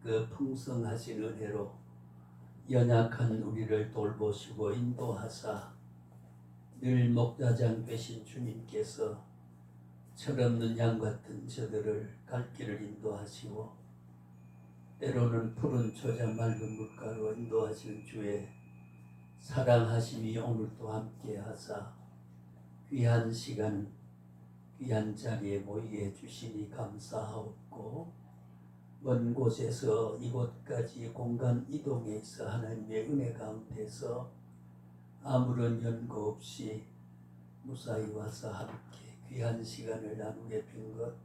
그 풍성하신 은혜로 연약한 우리를 돌보시고 인도하사 늘 목자장 되신 주님께서 철없는 양 같은 저들을 갈 길을 인도하시고 때로는 푸른 초장 맑은 물가로 인도하시는 주의 사랑하심이 오늘도 함께 하사 귀한 시간 귀한 자리에 모이게 해주시니 감사하옵고 먼 곳에서 이곳까지 공간 이동해서 하나님의 은혜 가운데서 아무런 연고 없이 무사히 와서 함께 귀한 시간을 나누게 된 것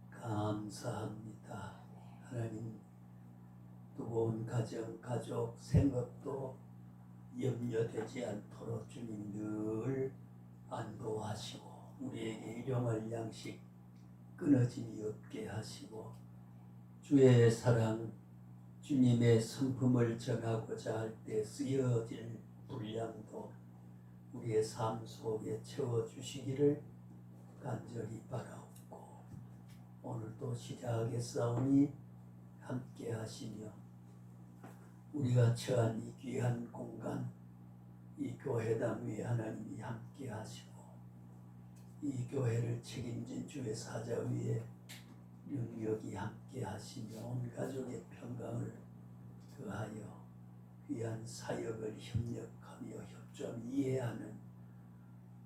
감사합니다. 하나님 뜨거운 가정, 가족, 생각도 염려되지 않도록 주님 늘 안도하시고 우리에게 일용할 양식 끊어짐이 없게 하시고 주의 사랑, 주님의 성품을 전하고자 할 때 쓰여질 분량도 우리의 삶 속에 채워주시기를 간절히 바라옵고 오늘도 시작하겠사오니 함께 하시며 우리가 처한 이 귀한 공간, 이 교회당 위에 하나님이 함께 하시고 이 교회를 책임진 주의 사자 위에 능력이 함께 하시며 온 가족의 평강을 더하여 귀한 사역을 협력하며 협조하며 이해하는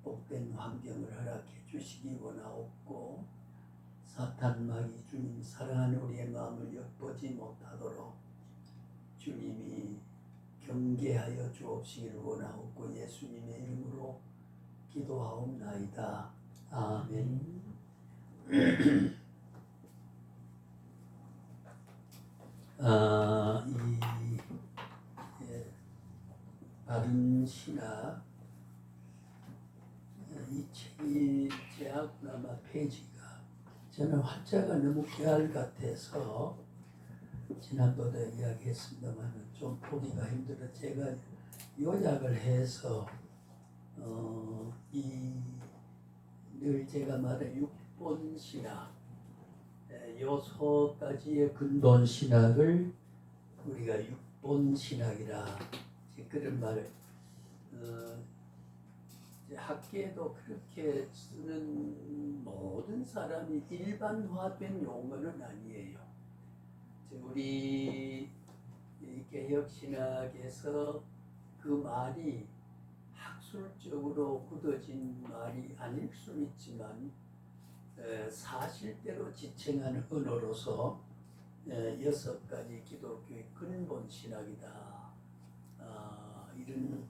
복된 환경을 허락해 주시기 원하옵고 사탄 마귀 주님 사랑하는 우리의 마음을 엿보지 못하도록 주님이 경계하여 주옵시기를 원하옵고 예수님의 이름으로 기도하옵나이다. 아멘. 바른 신학 이 책이 제하고 아마 페이지가 저는 활자가 너무 깨알 같아서 지난번에 이야기했습니다만 좀 보기가 힘들어 제가 요약을 해서 늘 제가 말한 6본 신학 요소까지의 근본 신학을 우리가 6본 신학이라 그런 말을 학계에도 그렇게 쓰는 모든 사람이 일반화된 용어는 아니에요. 우리 개혁신학에서 그 말이 학술적으로 굳어진 말이 아닐 수 있지만 사실대로 지칭하는 언어로서 6가지 기독교의 근본 신학이다. 이런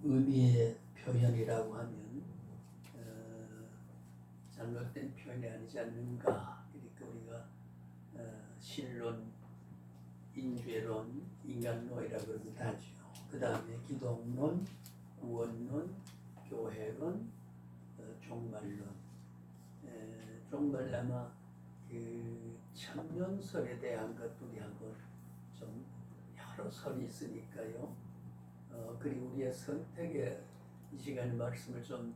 의미의 표현이라고 하면 잘못된 표현이 아니지 않는가. 그러니까 우리가 신론, 인죄론, 인간론이라고 그러기도 하죠. 그 다음에 기독론, 구원론, 교회론, 종말론. 종말 아마 그 천년설에 대한 것들이 한번 좀 여러 설이 있으니까요. 그리고 우리의 선택에 이 시간에 말씀을 좀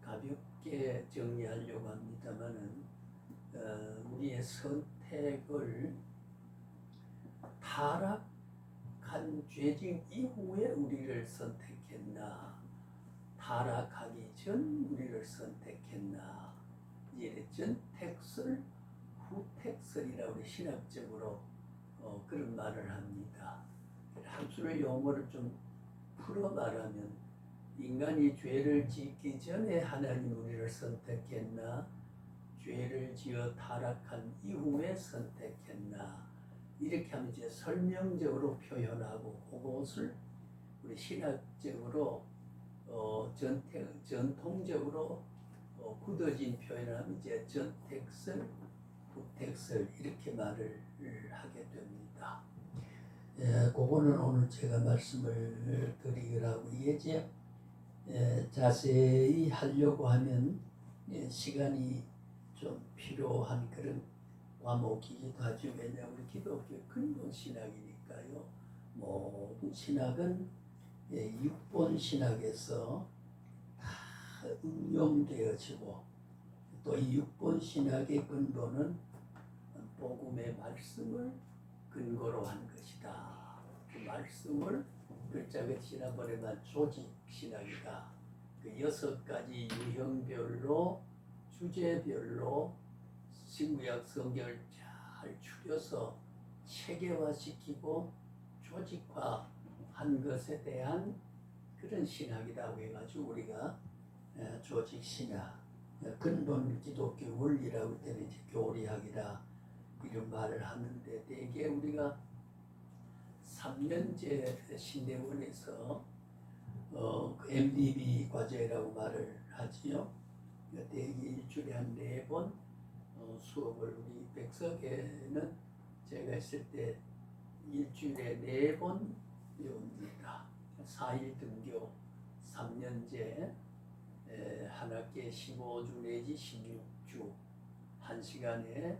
가볍게 정리하려고 합니다만은 우리의 선택을 타락한 죄진 이후에 우리를 선택했나 타락하기 전 우리를 선택했나 이제 전택설 후택설이라고 우리 신학적으로 그런 말을 합니다. 학술의 용어를 좀 풀어 말하면 인간이 죄를 짓기 전에 하나님 우리를 선택했나 죄를 지어 타락한 이후에 선택했나 이렇게 하면 이제 설명적으로 표현하고 그것을 우리 신학적으로 전통적으로 굳어진 표현을 하면 이제 전택설, 후택설 이렇게 말을 하게 됩니다. 그거는 오늘 제가 말씀을 드리려고 이제 자세히 하려고 하면 시간이 좀 필요한 그런 과목이기도 하죠. 왜냐하면 우리 기독교 근본 신학이니까요. 모든 신학은 6본 신학에서 다 응용되어지고 또 이 6본 신학의 근본은 복음의 말씀을 근거로 한 것이다. 그 말씀을 글자가 지난번에만 조직신학이다. 그 6가지 유형별로 주제별로 신구약 성경을 잘 추려서 체계화시키고 조직화한 것에 대한 그런 신학이라고 해가지고 우리가 조직신학, 근본 기독교 원리라고 할 때는 이제 교리학이라 이런 말을 하는데, 대개 우리가 3년제 신대원에서 MDB 과제라고 말을 하지요. 대개 일주일에 한 4번 수업을, 우리 백석에는 제가 있을 때 일주일에 4번 배웁니다. 4일 등교, 3년제, 한 학기에 15주 내지 16주, 1시간에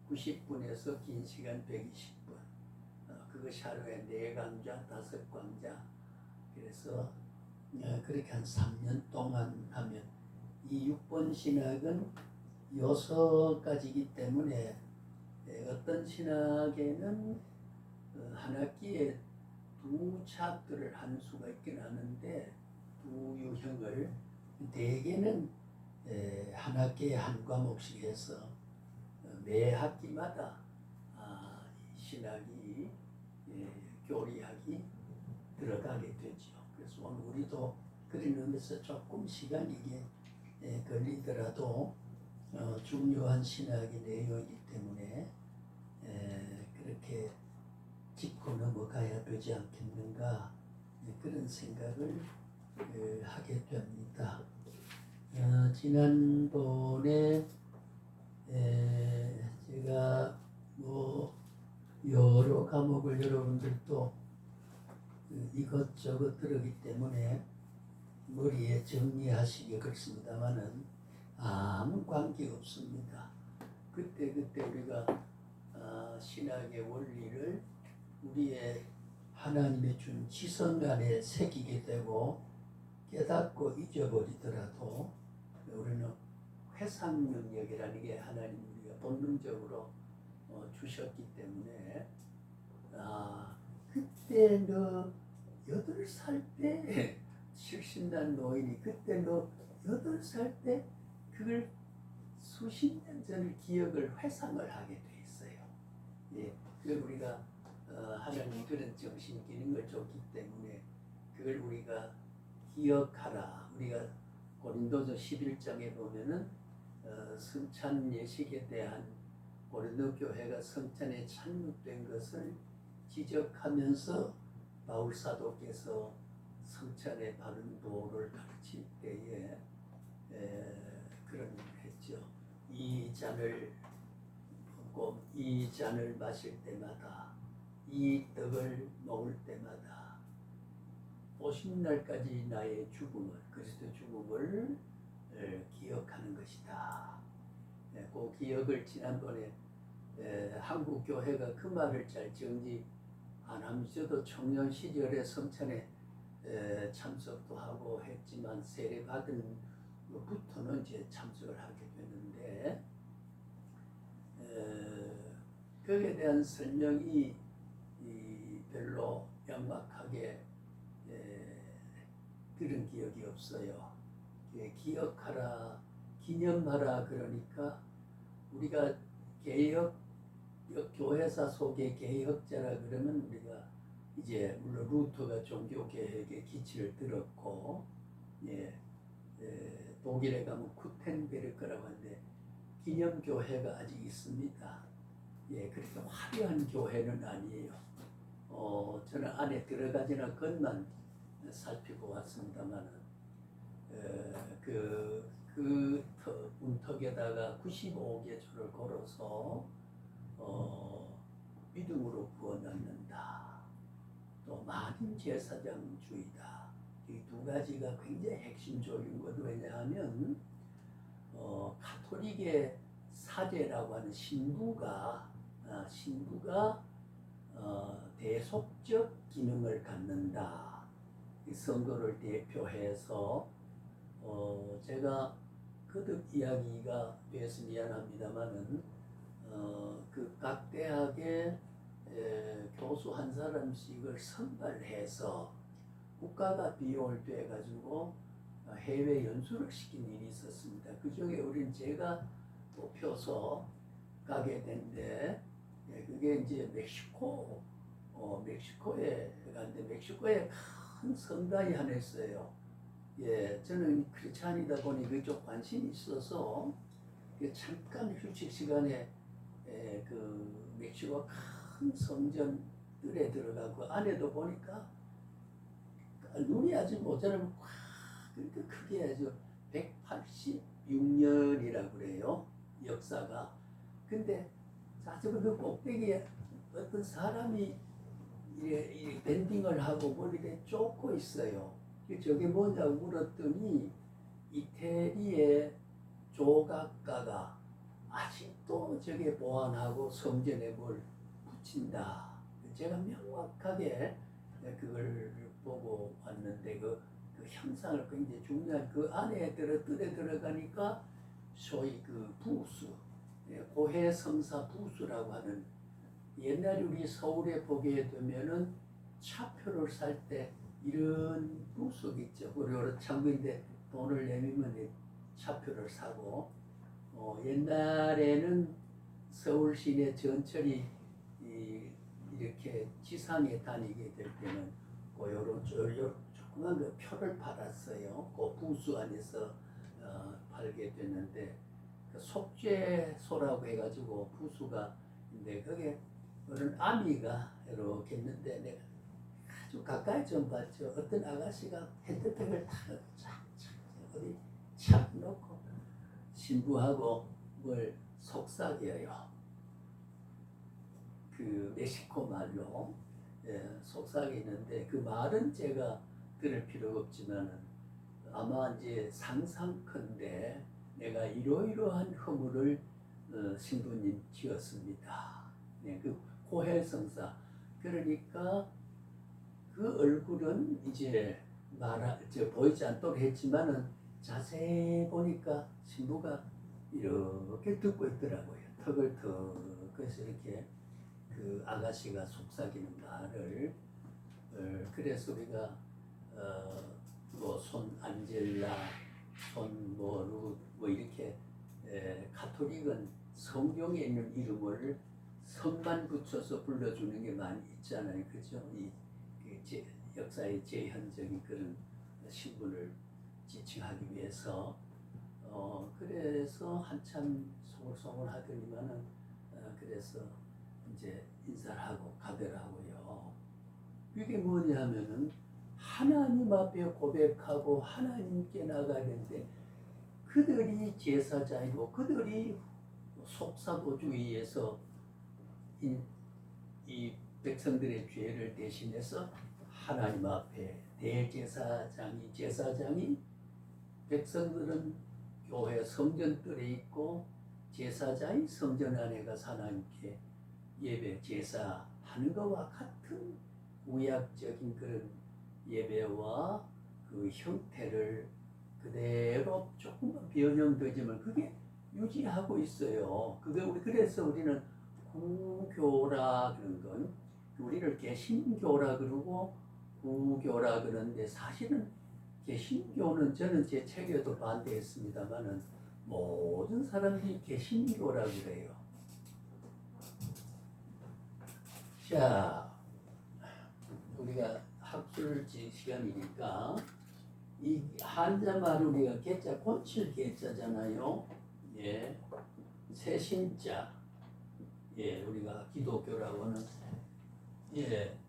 90분에서 긴 시간 120분. 그것이 하루에 4강좌, 5강좌. 그래서 그렇게 한 3년 동안 하면, 이 6번 신학은 6가지이기 때문에 어떤 신학에는 한 학기에 2챕터를 한 수가 있긴 하는데, 2유형을 대개는 한 학기에 한 과목씩 해서 매 학기마다 신학이 교리학이 들어가게 되죠. 그래서 오늘 우리도 그런 의미에서 조금 시간이 걸리더라도 중요한 신학의 내용이기 때문에 그렇게 짚고 넘어가야 되지 않겠는가, 그런 생각을 하게 됩니다. 지난번에 제가 여러 과목을 여러분들도 이것저것 들었기 때문에 머리에 정리하시기 그렇습니다만은 아무 관계 없습니다. 그때 우리가 신학의 원리를 우리의 하나님의 준 지성 안에 새기게 되고 깨닫고 잊어버리더라도 우리는 회상 능력이라는 게 하나님 우리가 본능적으로 주셨기 때문에, 그때 너 8살 때 실신난 노인이 그때 너 8살 때 그걸 수십 년 전의 기억을 회상을 하게 돼 있어요. 예, 그걸 우리가 하나님 그런 정신 기능을 줬기 때문에 그걸 우리가 기억하라. 우리가 고린도서 11장에 보면은 성찬 예식에 대한 고린도 교회가 성찬에 참여된 것을 지적하면서 바울 사도께서 성찬의 바른 도를 가르칠 때에 그런 했죠. 이 잔을 먹고 이 잔을 마실 때마다, 이 떡을 먹을 때마다 오십날까지 나의 죽음을, 그리스도 죽음을 기억하는 것이다. 그 기억을 지난번에 한국 교회가 그 말을 잘 정지 안 하면서, 저도 청년 시절에 성찬에 참석도 하고 했지만 세례 받은 부터는 이제 참석을 하게 되는데, 거기에 대한 설명이 별로 명확하게 들은 기억이 없어요. 기억하라, 기념하라 그러니까 우리가 교회사 속의 개혁자라 그러면 우리가 이제 물론 루터가 종교 개혁의 기치를 들었고, 독일에 가면 쿠텐베르크라고 하는데 기념교회가 아직 있습니다. 그렇게 화려한 교회는 아니에요. 저는 안에 들어가지나 겉만 살피고 왔습니다만은 그 문턱에다가 95개조를 걸어서 믿음으로 구원받는다. 또 만인 제사장주의다. 이 2가지가 굉장히 핵심적인 것. 왜냐하면 가톨릭의 사제라고 하는 신부가 대속적 기능을 갖는다. 이 선거를 대표해서 제가 거듭 이야기가 돼서 미안합니다만은 그 각 대학의 교수 한 사람씩을 선발해서 국가가 비용을 떼가지고 해외 연수를 시킨 일이 있었습니다. 그 중에 우린 제가 뽑혀서 가게 된데, 그게 이제 멕시코에 갔는데, 멕시코에 큰 성당이 하나 있어요. 저는 크리스찬이다 보니 그쪽 관심이 있어서 잠깐 휴식 시간에 그 멕시코 큰 성전들에 들어가고 안에도 보니까 눈이 아주 모자라면 그렇게 크게 아주 186년이라고 그래요. 역사가. 근데 사실 그 꼭대기에 어떤 사람이 이렇게 밴딩을 하고 머리를 쫓고 있어요. 저게 뭐냐고 물었더니 이태리의 조각가가 아직도 저게 보완하고 성전에 뭘 붙인다. 제가 명확하게 그걸 보고 왔는데 그 형상을 굉장히 중요한 그 안에 뜰에 들어가니까 소위 그 부수, 고해성사 부수라고 하는, 옛날 우리 서울에 보게 되면은 차표를 살 때 이런 부수 있죠. 우리 창구인데 돈을 내면 차표를 사고, 옛날에는 서울 시내 전철이 이렇게 지상에 다니게 될 때는 요런 조그만 그 표를 팔았어요. 그 부수 안에서 팔게 되는데, 그 속죄소라고 해가지고 부수가 있는데 거기에 그런 아미가 이렇게 있는데 내가 아주 가까이 좀 봤죠. 어떤 아가씨가 핸드백을 타고 쫙쫙 어디 착 놓고 신부하고 뭘 속삭여요. 그 멕시코 말로 속삭이는데 그 말은 제가 들을 필요가 없지만은 아마 이제 상상컨대 내가 이러이러한 허물을 신부님 지었습니다. 그 고해성사. 그러니까 그 얼굴은 이제 보이지 않도록 했지만은 자세히 보니까 신부가 이렇게 듣고 있더라고요. 턱을 턱. 그래서 이렇게 그 아가씨가 속삭이는 말을, 그래서 우리가 뭐 손 안젤라, 손 루 뭐 이렇게 가톨릭은 성경에 있는 이름을 성만 붙여서 불러주는 게 많이 있잖아요, 그죠? 역사의 제현적인 그런 신분을 지칭하기 위해서. 그래서 한참 소글소글 하더니만은 그래서 이제 인사를 하고 가더라고요. 이게 뭐냐면은 하나님 앞에 고백하고 하나님께 나가야 되는데 그들이 제사장이고 그들이 속사도주의에서 이 백성들의 죄를 대신해서 하나님 앞에 제사장이 백성들은 교회 성전들에 있고 제사장이 성전 안에 가서 하나님께 예배 제사하는 것과 같은 구약적인 그런 예배와 그 형태를 그대로 조금만 변형되지만 그게 유지하고 있어요. 그래서 우리는 구교라 그런 건 우리를 개신교라 그러고 구교라 그러는데 사실은 개신교는 저는 제 책에도 반대했습니다만은 모든 사람들이 개신교라 그래요. 자, 우리가 학술지 시간이니까 이 한자말 우리가 개자 고칠 개자잖아요. 새신자. 우리가 기독교라고 하는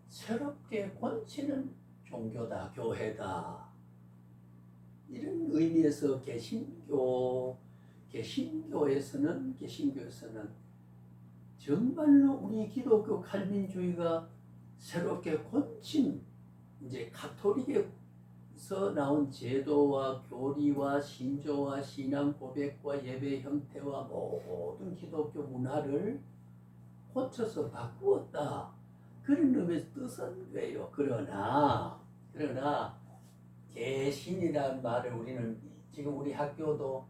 새롭게 고치는 종교다, 교회다. 이런 의미에서 개신교에서는 정말로 우리 기독교 칼빈주의가 새롭게 고친 이제 가톨릭에서 나온 제도와 교리와 신조와 신앙 고백과 예배 형태와 모든 기독교 문화를 고쳐서 바꾸었다. 그런 의미에서 뜻은 돼요. 그러나 개신이라는 말을 우리는 지금 우리 학교도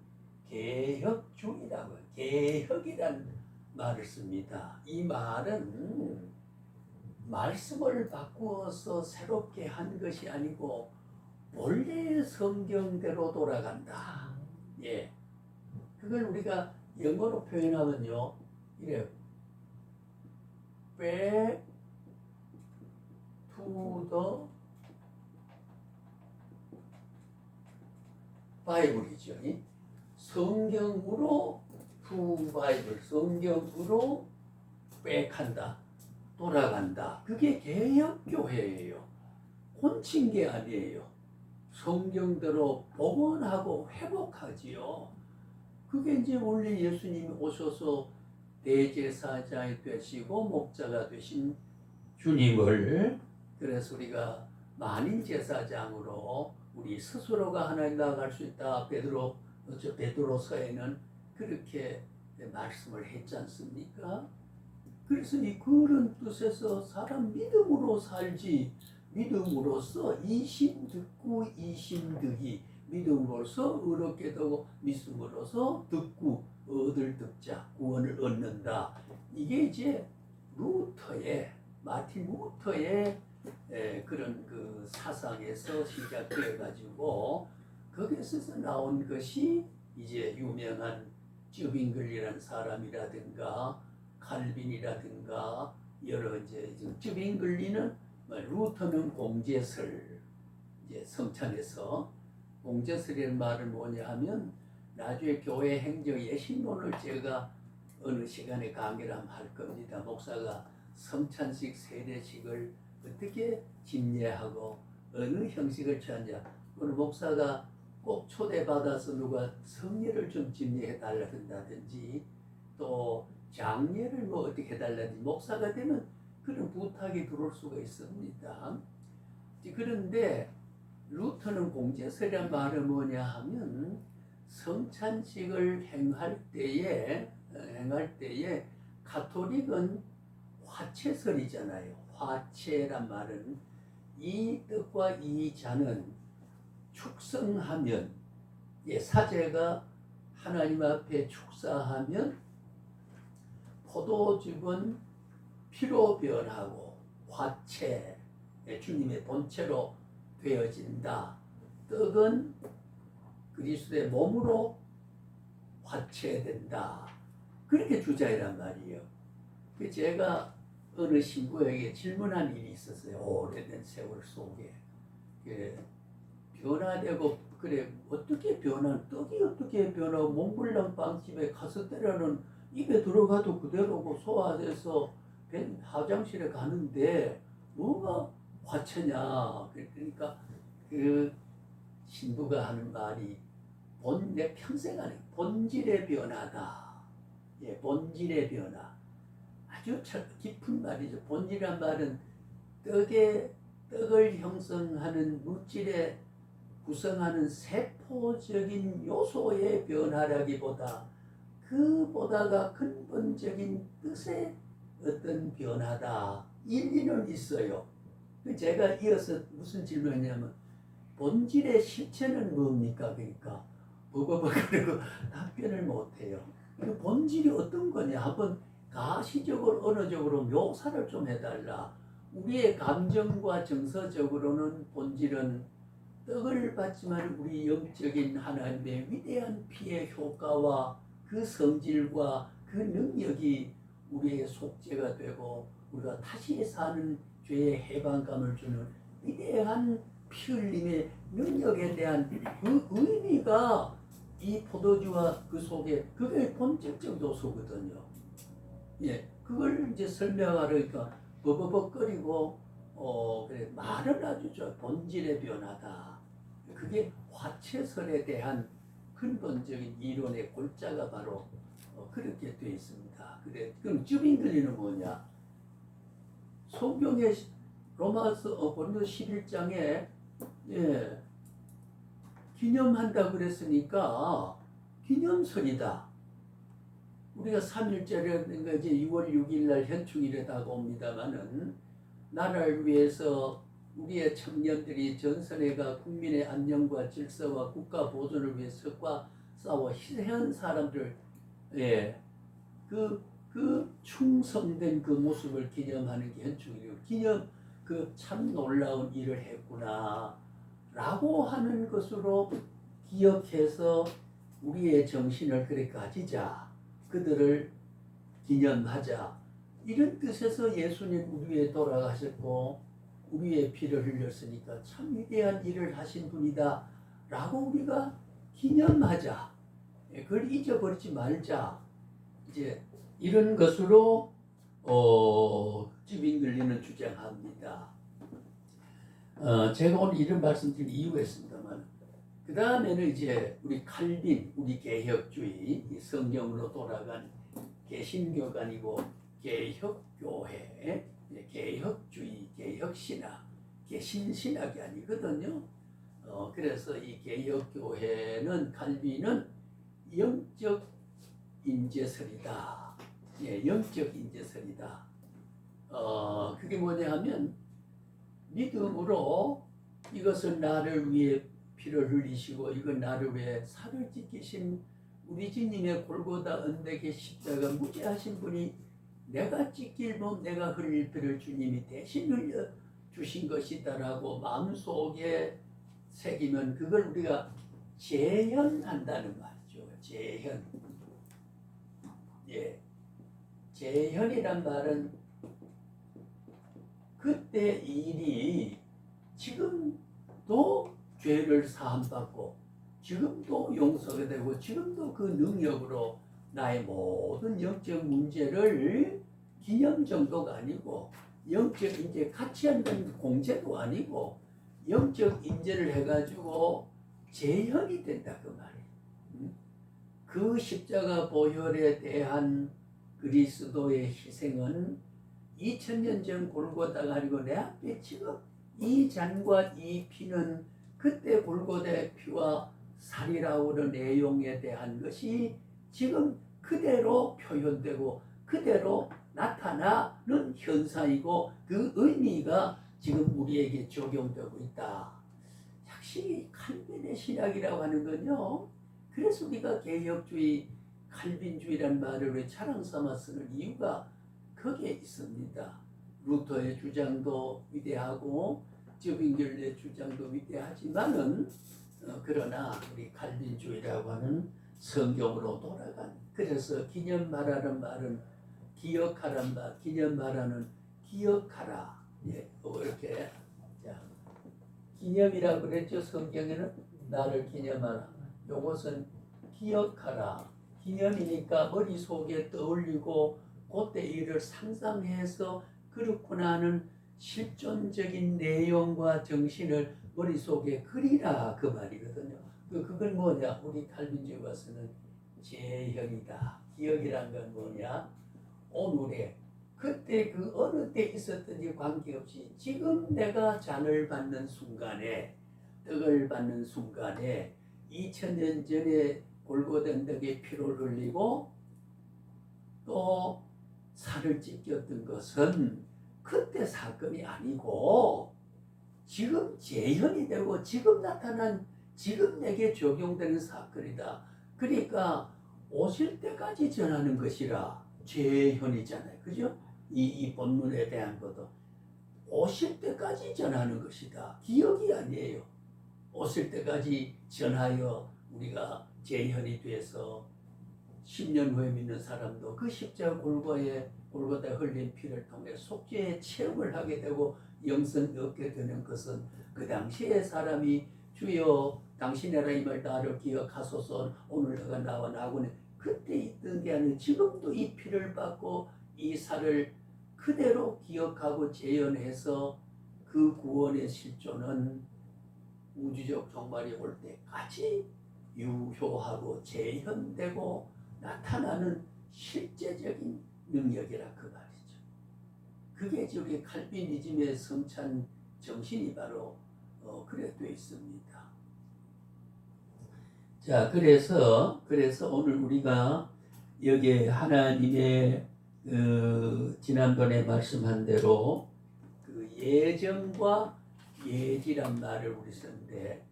개혁주의라고 개혁이라는 말을 씁니다. 이 말은 말씀을 바꾸어서 새롭게 한 것이 아니고 원래 성경대로 돌아간다. 예, 그걸 우리가 영어로 표현하면요, 이래 back to the Bible이죠. 성경으로 to Bible, 성경으로 back한다, 돌아간다. 그게 개혁교회예요. 혼친 게 아니에요. 성경대로 복원하고 회복하지요. 그게 이제 원래 예수님이 오셔서 대제사장이 되시고 목자가 되신 주님을, 그래서 우리가 만인 제사장으로 우리 스스로가 하나님 나아갈 수 있다. 베드로서에는 그렇게 말씀을 했지 않습니까? 그래서 이 그런 뜻에서 사람 믿음으로 살지, 믿음으로써 이심 듣고 이심 득이, 믿음으로써 의롭게 되고 믿음으로써 듣고 얻을 듣자, 구원을 얻는다. 이게 이제 루터의, 마틴 루터의 그런 그 사상에서 시작돼 가지고 거기서 나온 것이 이제 유명한 쯔빙글리라는 사람이라든가 칼빈이라든가 여러 이제 쯔빙글리는 루터는 공제설, 이제 성찬에서 공제설이라는 말은 뭐냐 하면 나중에 교회 행정의 신론을 제가 어느 시간에 강의를 한번 할 겁니다. 목사가 성찬식 세례식을 어떻게 집례하고 어느 형식을 취하냐. 오늘 목사가 꼭 초대받아서 누가 성례를 좀 집례해 달라든지 또 장례를 뭐 어떻게 해달라든지 목사가 되면 그런 부탁이 들어올 수가 있습니다. 그런데 루터는 공제설이란 말은 뭐냐 하면 성찬식을 행할 때에 가톨릭은 화채설이잖아요. 화채란 말은 이 떡과 이 잔은 축성하면, 사제가 하나님 앞에 축사하면 포도즙은 피로 변하고 화채, 주님의 본체로 되어진다. 떡은 그리스도의 몸으로 화채된다. 그렇게 주장이란 말이에요. 제가 어느 신부에게 질문한 일이 있었어요. 오래된 세월 속에. 변화되고, 그래, 어떻게 떡이 어떻게 변하고, 몽블랑 빵집에 가서 때려는 입에 들어가도 그대로고 소화돼서 화장실에 가는데 뭐가 화채냐. 그러니까 그 신부가 하는 말이 내 평생 안에 본질의 변화다. 본질의 변화. 아주 깊은 말이죠. 본질이란 말은 떡을 형성하는 물질에 구성하는 세포적인 요소의 변화라기보다 그보다가 근본적인 뜻의 어떤 변화다. 일리는 있어요. 제가 이어서 무슨 질문이냐면 본질의 실체는 뭡니까? 그러니까 버거버거리고 답변을 못해요. 그 본질이 어떤 거냐? 한번 가시적으로 언어적으로 묘사를 좀 해달라. 우리의 감정과 정서적으로는 본질은 떡을 받지만 우리 영적인 하나님의 위대한 피의 효과와 그 성질과 그 능력이 우리의 속죄가 되고 우리가 다시 사는 죄의 해방감을 주는 위대한 피 흘림의 능력에 대한 그 의미가 이 포도주와 그 속에 그게 본질적 요소거든요. 그걸 이제 설명하려니까 버버벅거리고 그래 말을 아주 본질의 변화다. 그게 화채설에 대한 근본적인 이론의 골자가 바로 그렇게 되어 있습니다. 그래, 그럼 쯔빙글리는 뭐냐? 성경의 로마서 고린도 11장에 기념한다 그랬으니까 기념설이다. 우리가 3일절이라든가 이제 6월 6일 날 현충일에 다가옵니다마는 나라를 위해서 우리의 청년들이 전선회가 국민의 안녕과 질서와 국가 보존을 위해 적과 싸워 희생한 사람들, 그 그 충성된 그 모습을 기념하는 게 현충일이고 그 참 놀라운 일을 했구나 라고 하는 것으로 기억해서 우리의 정신을 그렇게 가지자. 그들을 기념하자. 이런 뜻에서 예수님 우리 위에 돌아가셨고 우리의 피를 흘렸으니까 참 위대한 일을 하신 분이다 라고 우리가 기념하자. 그걸 잊어버리지 말자. 이제 이런 것으로 찌빙글리는 주장합니다. 제가 오늘 이런 말씀드린 이유가 있습니다만, 그 다음에는 이제 우리 칼빈, 우리 개혁주의, 성경으로 돌아간 개신교가 아니고 개혁교회, 개혁주의, 개혁신학, 개신신학이 아니거든요. 그래서 이 개혁교회는 칼빈은 영적 인재설이다. 영적 인재설이다. 그게 뭐냐 하면 믿음으로 이것은 나를 위해 피를 흘리시고 이건 나를 위해 살을 찢기신 우리 주님의 골고다 언덕의 십자가 무죄하신 분이 내가 찢길 몸 내가 흘릴 피를 주님이 대신 흘려 주신 것이다라고 마음속에 새기면 그걸 우리가 재현한다는 말이죠. 재현. 재현이란 말은 그때 일이 지금도 죄를 사함받고 지금도 용서가 되고 지금도 그 능력으로 나의 모든 영적 문제를 기념 정도가 아니고 영적 인재 같이 한다는 공제도 아니고 영적 인재를 해가지고 재현이 된다 그 말이에요. 그 십자가 보혈에 대한 그리스도의 희생은 2000년 전 골고다가 아니고 내 앞에 지금 이 잔과 이 피는 그때 골고다의 피와 살이라고 하는 내용에 대한 것이 지금 그대로 표현되고 그대로 나타나는 현상이고 그 의미가 지금 우리에게 적용되고 있다. 역시 칼빈의 신학이라고 하는 건요. 그래서 우리가 개혁주의, 칼빈주의라는 말을 왜 자랑 삼아 쓰는 이유가 거기에 있습니다. 루터의 주장도 위대하고 찌빙글리의 주장도 위대하지만은 그러나 우리 칼빈주의라고 하는 성경으로 돌아간 그래서 기념하라는 말은 기억하라는 말, 기념하라는 기억하라. 이렇게 자, 기념이라고 그랬죠. 성경에는 나를 기념하라. 요것은 기억하라. 기념이니까 머릿속에 떠올리고 그때 일을 상상해서 그렇구나 하는 실존적인 내용과 정신을 머릿속에 그리라 그 말이거든요. 그건 뭐냐? 우리 칼빈주의 와서는 재현이다. 기억이란 건 뭐냐? 오늘의 그때 그 어느 때 있었든지 관계없이 지금 내가 잔을 받는 순간에 떡을 받는 순간에 2000년 전에 골고다 언덕에 피를 흘리고 또 살을 찢겼던 것은 그때 사건이 아니고 지금 재현이 되고 지금 나타난 지금 내게 적용되는 사건이다. 그러니까 오실 때까지 전하는 것이라 재현이잖아요. 그죠? 이 본문에 대한 것도 오실 때까지 전하는 것이다. 기억이 아니에요. 오실 때까지 전하여 우리가 재현이 돼서 10년 후에 믿는 사람도 그 십자가 골고다 흘린 피를 통해 속죄의 체험을 하게 되고 영생이 얻게 되는 것은 그 당시에 사람이 주여 당신의 하나님을 나를 기억하소서 오늘 너가 나와 나고는 그때 있던 게 아니라 지금도 이 피를 받고 이 살을 그대로 기억하고 재현해서 그 구원의 실존은 우주적 종말이 올 때까지 유효하고 재현되고 나타나는 실제적인 능력이라 그 말이죠. 그게 저기 칼빈이즘의 성찬 정신이 바로 그래 되어 있습니다. 자, 그래서 오늘 우리가 여기 하나님의 지난번에 말씀한 대로 그 예정과 예지란 말을 우리 쓰는데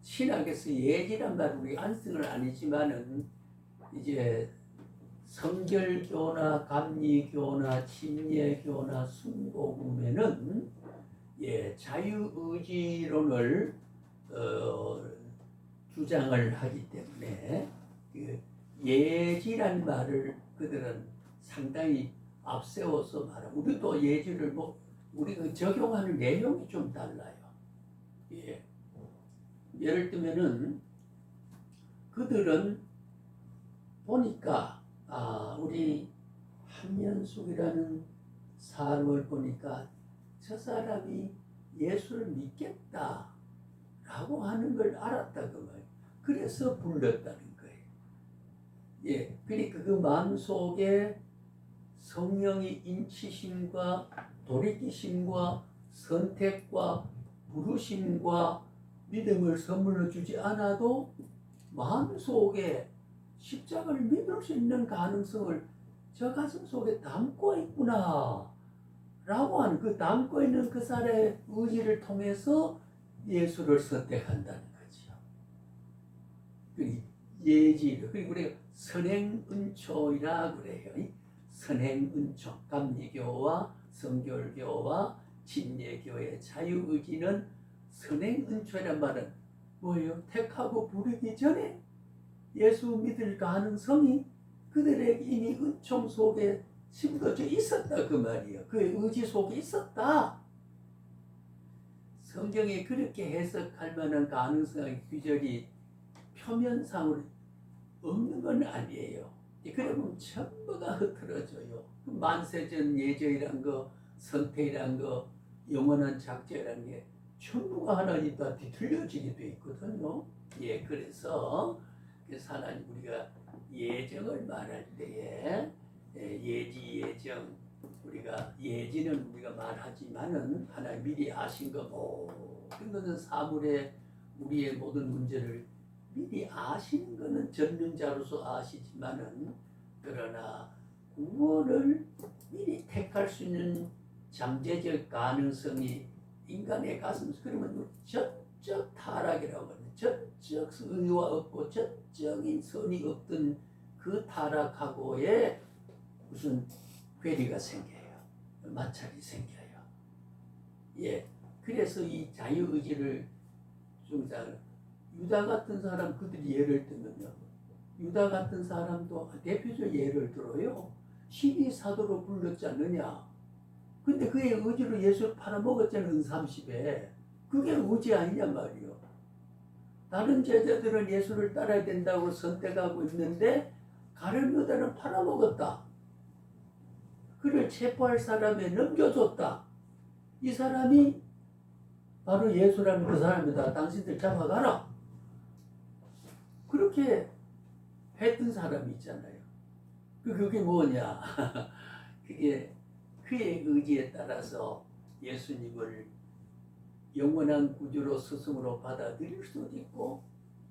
신학에서 예지란 말을 우리 안 쓰는 건 아니지만은 이제 성결교나 감리교나 침례교나 순복음에는 자유의지론을 주장을 하기 때문에 그 예지란 말을 그들은 상당히 앞세워서 말하고, 우리도 예지를 우리가 적용하는 내용이 좀 달라요. 예를 들면은 그들은 보니까 우리 한연숙이라는 사람을 보니까 저 사람이 예수를 믿겠다라고 하는 걸 알았다 그 말이에요. 그래서 불렀다는 거예요. 그러니까 그 마음속에 성령의 인치심과 돌이키심과 선택과 부르심과 믿음을 선물로 주지 않아도 마음속에 십자가를 믿을 수 있는 가능성을 저 가슴 속에 담고 있구나 라고 하는, 그 담고 있는 그 사람의 의지를 통해서 예수를 선택한다는 거죠. 예지, 그리고 우리가 선행은초이라 그래요. 선행은초, 감리교와 성결교와 침례교의 자유의지는 선행은초란 말은 뭐예요? 택하고 부르기 전에 예수 믿을 가능성이 그들에게 이미 은총 속에 심겨져 있었다 그 말이에요. 그의 의지 속에 있었다. 성경에 그렇게 해석할 만한 가능성의 규절이 표면상으로 없는 건 아니에요. 그러면 전부가 흐트러져요. 만세전 예저이란 거, 선택이란 거, 영원한 작정이란 게 전부가 하나님과 뒤틀려지게 돼 있거든요. 그래서 하나님 우리가 예정을 말할 때에 예지 예정, 우리가 예지는 우리가 말하지만은 하나님 미리 아신 거 모든 것은 사물에 우리의 모든 문제를 미리 아시는 것은 전능자로서 아시지만은, 그러나 구원을 미리 택할 수 있는 잠재적 가능성이 인간의 가슴, 그러면 전적 타락이라고 하는, 전적 의와 없고 전적인 선이 없던 그 타락하고의 무슨 괴리가 생겨요. 마찰이 생겨요. 그래서 이 자유의지를 중상, 유다 같은 사람, 그들이 예를 들면요, 유다 같은 사람도 대표적 예를 들어요. 12사도로 불렀지 않느냐. 근데 그의 의지로 예수를 팔아먹었잖아요. 은30에. 그게 의지 아니냐 말이요. 다른 제자들은 예수를 따라야 된다고 선택하고 있는데 가룟 유다는 팔아먹었다. 그를 체포할 사람에 넘겨줬다. 이 사람이 바로 예수라는 그 사람이다. 당신들 잡아가라. 그렇게 했던 사람이 있잖아요. 그게 뭐냐. 그게 그의 의지에 따라서 예수님을 영원한 구주로 스승으로 받아들일 수도 있고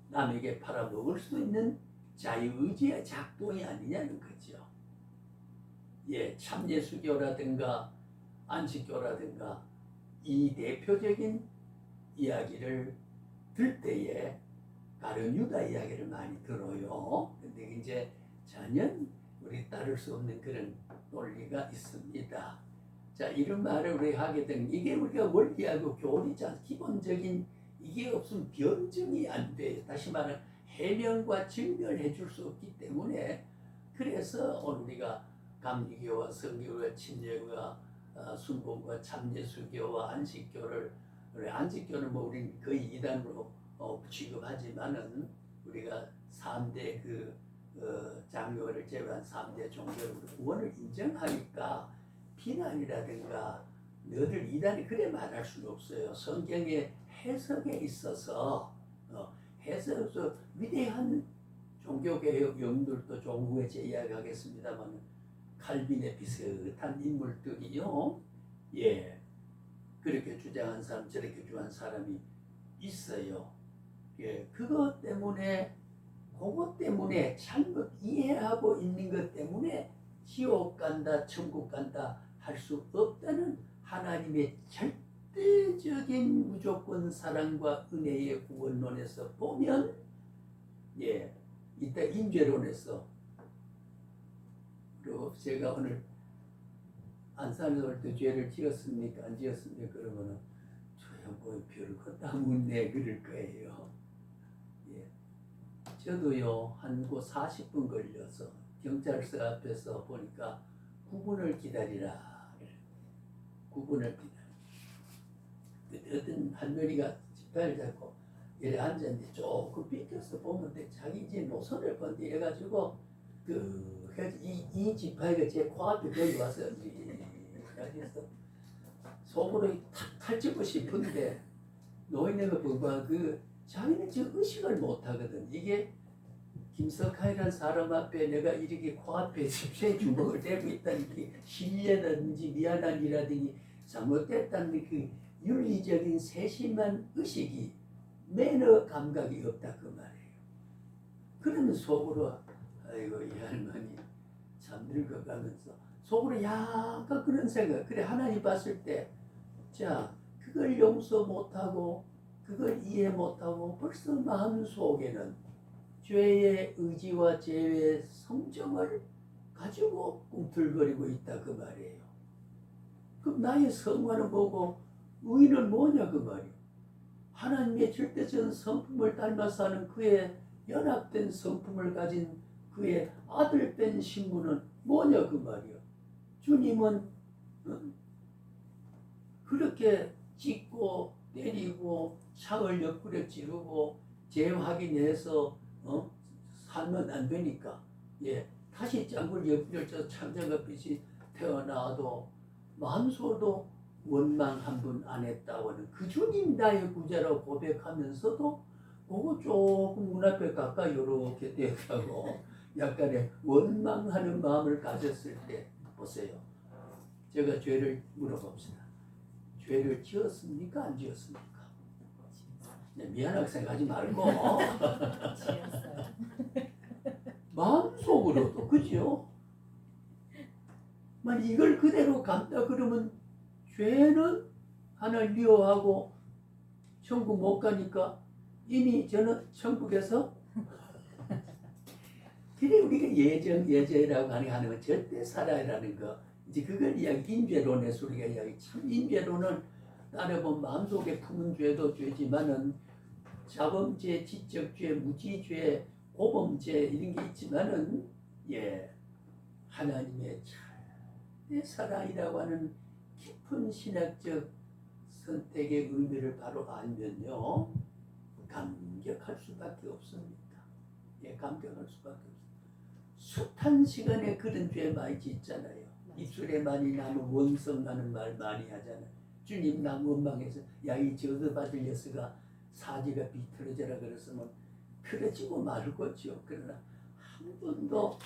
남에게 팔아먹을 수 있는 자유의지의 작동이 아니냐는 거죠. 참예수교라든가 안식교라든가 이 대표적인 이야기를 들 때에 가룟 유다 이야기를 많이 들어요. 근데 이제 전혀 우리 따를 수 없는 그런 논리가 있습니다. 자, 이런 말을 우리 하게 되면 이게 우리가 원리하고 교리자 기본적인 이게 없으면 변증이 안 돼요. 다시 말하면 해명과 증명해 줄 수 없기 때문에, 그래서 오늘 우리가 감리교와 성교와 침례교와 순복음과 참예수교와 안식교를, 안식교는 뭐 우리 거의 이단으로 취급하지만은 우리가 3대 장교를 제외한 3대 종교를 구원을 인정하니까 비난이라든가 너들 이단이 그래 말할 수는 없어요. 성경의 해석에 있어서 해석에서 위대한 종교개혁 영들도 좀 후에 제 이야기하겠습니다만 칼빈의 비슷한 인물들이요. 그렇게 주장한 사람, 저렇게 주장한 사람이 있어요. 그것 때문에 잘못 이해하고 있는 것 때문에 지옥 간다, 천국 간다 할 수 없다는 하나님의 절대적인 무조건 사랑과 은혜의 구원론에서 보면, 이따 인죄론에서 그리고 제가 오늘 안산에 올 때 죄를 지었습니까? 안 지었습니까? 그러면은 저야 뭐 별거 다 묻네 그럴 거예요. 예. 저도요 한 40분 걸려서 경찰서 앞에서 보니까 9분을 기다리라. 9분을 기다려. 어떤 할머니가 지파를 잡고 이래 앉았는데 조금 삐껴서 보면 돼. 자기 이제 노선을 건드려가지고 이 지파이가 제 코앞에 거기 와서 여기서 속으로 탁 탈치고 싶은데 노인네가 보고 자기는 지금 의식을 못 하거든. 이게 김석하이라는 사람 앞에 내가 이렇게 코앞에 십시의 주먹을 대고 있다는 게 실례라든지 미안한 일이라든지 잘못됐다는 그 윤리적인 세심한 의식이 매너 감각이 없다 그 말이에요. 그러면 속으로 아이고 이 할머니 참 늙어가면서 속으로 약간 그런 생각. 그래 하나님 봤을 때 자 그걸 용서 못하고 그걸 이해 못하고 벌써 마음속에는 죄의 의지와 죄의 성정을 가지고 꿈틀거리고 있다 그 말이에요. 그럼 나의 성화는 뭐고 의는 뭐냐 그 말이에요. 하나님의 절대적인 성품을 닮아 사는 그의 연합된 성품을 가진 그의 아들된 신분은 뭐냐 그 말이에요. 주님은 그렇게 찢고 때리고 창을 옆구리에 찌르고 죄 확인해서 살면 안 되니까 다시 짱굴 옆구리를 쳐 창자가 빛이 태어나도 마음속으로 원망 한 번 안 했다고 하는 그 주님 나의 구자라고 고백하면서도 그거 조금 문 앞에 가까이 이렇게 되었다고 약간의 원망하는 마음을 가졌을 때 보세요. 제가 죄를 물어봅시다. 죄를 지었습니까? 안 지었습니까? 미안하게 생각하지 말고 지었어요. 마음속으로도 그죠? 만약 이걸 그대로 감다 그러면 죄는 하나님 미워하고 천국 못 가니까 이미 저는 천국에서 그래 우리가 예제라고 하는 건 절대 살아라는 거 이제 그걸 이야기 인죄론에서 우리가 이야기 참 인죄론은 따라보면 마음속에 품은 죄도 죄지만은 자범죄, 지적죄, 무지죄, 고범죄 이런 게 있지만은 하나님의 참 사랑이라고 하는 깊은 신학적 선택의 의미를 바로 알면요 감격할 수밖에 없습니다. 감격할 수밖에 없습니다. 숱한 시간에 그런 죄 많이 짓잖아요. 입술에 많이 나는 원성나는 말 많이 하잖아요. 주님 나 원망해서 이 저주받을 녀석아 사지가 비틀어져라 그랬으면 틀어지고 말 거죠. 그러나 한 번도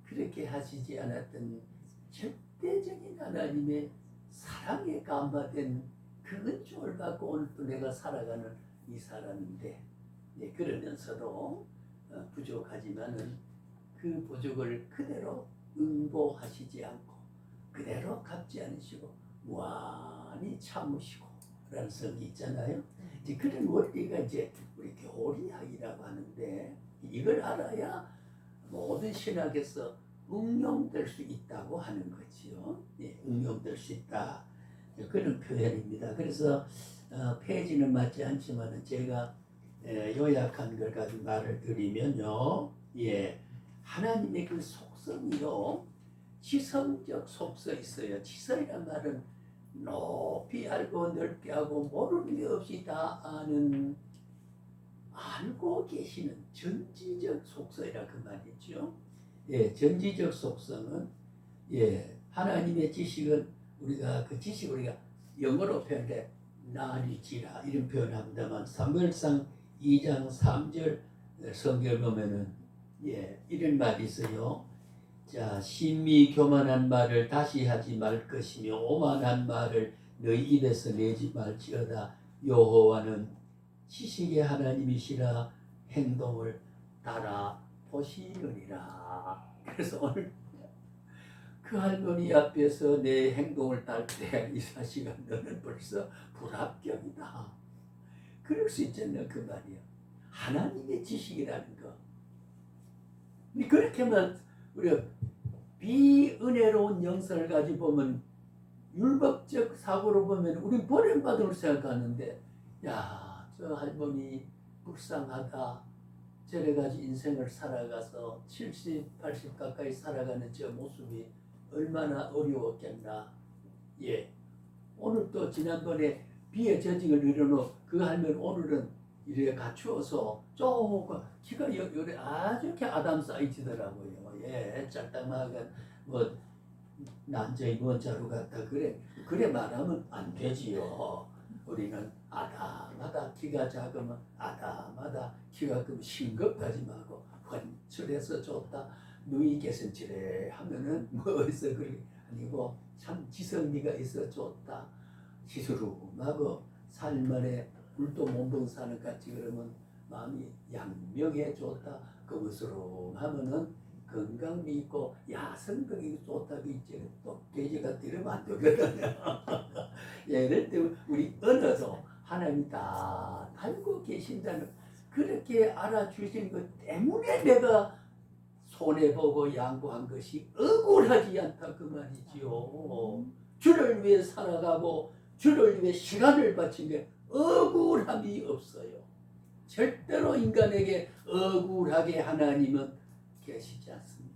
그렇게 하시지 않았던 절대적인 하나님의 사랑에 감화된 그 은총을 받고 오늘 또 내가 살아가는 이 사람인데 그러면서도 부족하지만은 그 부족을 그대로 응보하시지 않고 그대로 갚지 않으시고 무한히 참으시고 라는 성이 있잖아요. 이제 그런 원리가 이제 우리 교리학이라고 하는데 이걸 알아야 모든 신학에서 응용될 수 있다고 하는 거지요. 응용될 수 있다. 그런 표현입니다. 그래서 페이지는 맞지 않지만 제가 요약한 걸 가지고 말을 드리면요. 하나님의 그 속성이요. 지성적 속성이 있어요. 지성이란 말은 높이 알고 넓게 하고 모르는 게 없이 다 아는 알고 계시는 전지적 속성이라 그 말이죠. 전지적 속성은 하나님의 지식은 우리가 그 지식 우리가 영어로 표현해 나니지라 이런 표현합니다만 사무엘상 2장 3절 성경을 보면은 이런 말이 있어요. 자, 심히 교만한 말을 다시 하지 말 것이며 오만한 말을 너희 입에서 내지 말지어다. 여호와는 지식의 하나님이시라 행동을 따라 보시느니라. 그래서 오늘 그 할머니 앞에서 내 행동을 딸 때 이사시가 너는 벌써 불합격이다. 그럴 수 있잖아요. 그 말이야. 하나님의 지식이라는 거. 그렇게만 우리가 비은혜로운 영성을 가지고 보면 율법적 사고로 보면 우린 버림받은 걸 생각하는데 야, 저 할머니 불쌍하다. 저래가지고 인생을 살아가서 70, 80 가까이 살아가는 저 모습이 얼마나 어려웠겠나. 예. 오늘 또 지난번에 비에 젖은 걸 이뤄놓은 그 할머니 오늘은 이래 갖추어서 조금 키가 요래 아주 이렇게 아담 사이즈더라고요. 예. 짤딱마가 뭐 난저히 먼 자루 같다 그래 말하면 안 되지요. 우리는 아담하다 키가 작으면 아담하다 키가 크면 싱겁하지 말고 훤칠해서 좋다. 누이 개선칠해 하면은 뭐해서 그게 아니고 참 지성미가 있어 좋다. 시스루하고 살만에 물도 몸동 사는 같이 그러면 마음이 양명해 좋다. 그것으로 하면은 건강미 있고 야성덕이 좋다고 있지. 또 돼지가 이러면 안 되거든요. 예를 들면 우리 언어도 하나님이 다 알고 계신다는 그렇게 알아주신 것 때문에 내가 손해보고 양보한 것이 억울하지 않다 그 말이지요. 주를 위해 살아가고 주를 위해 시간을 바친 게 억울함이 없어요. 절대로 인간에게 억울하게 하나님은 계시지 않습니다.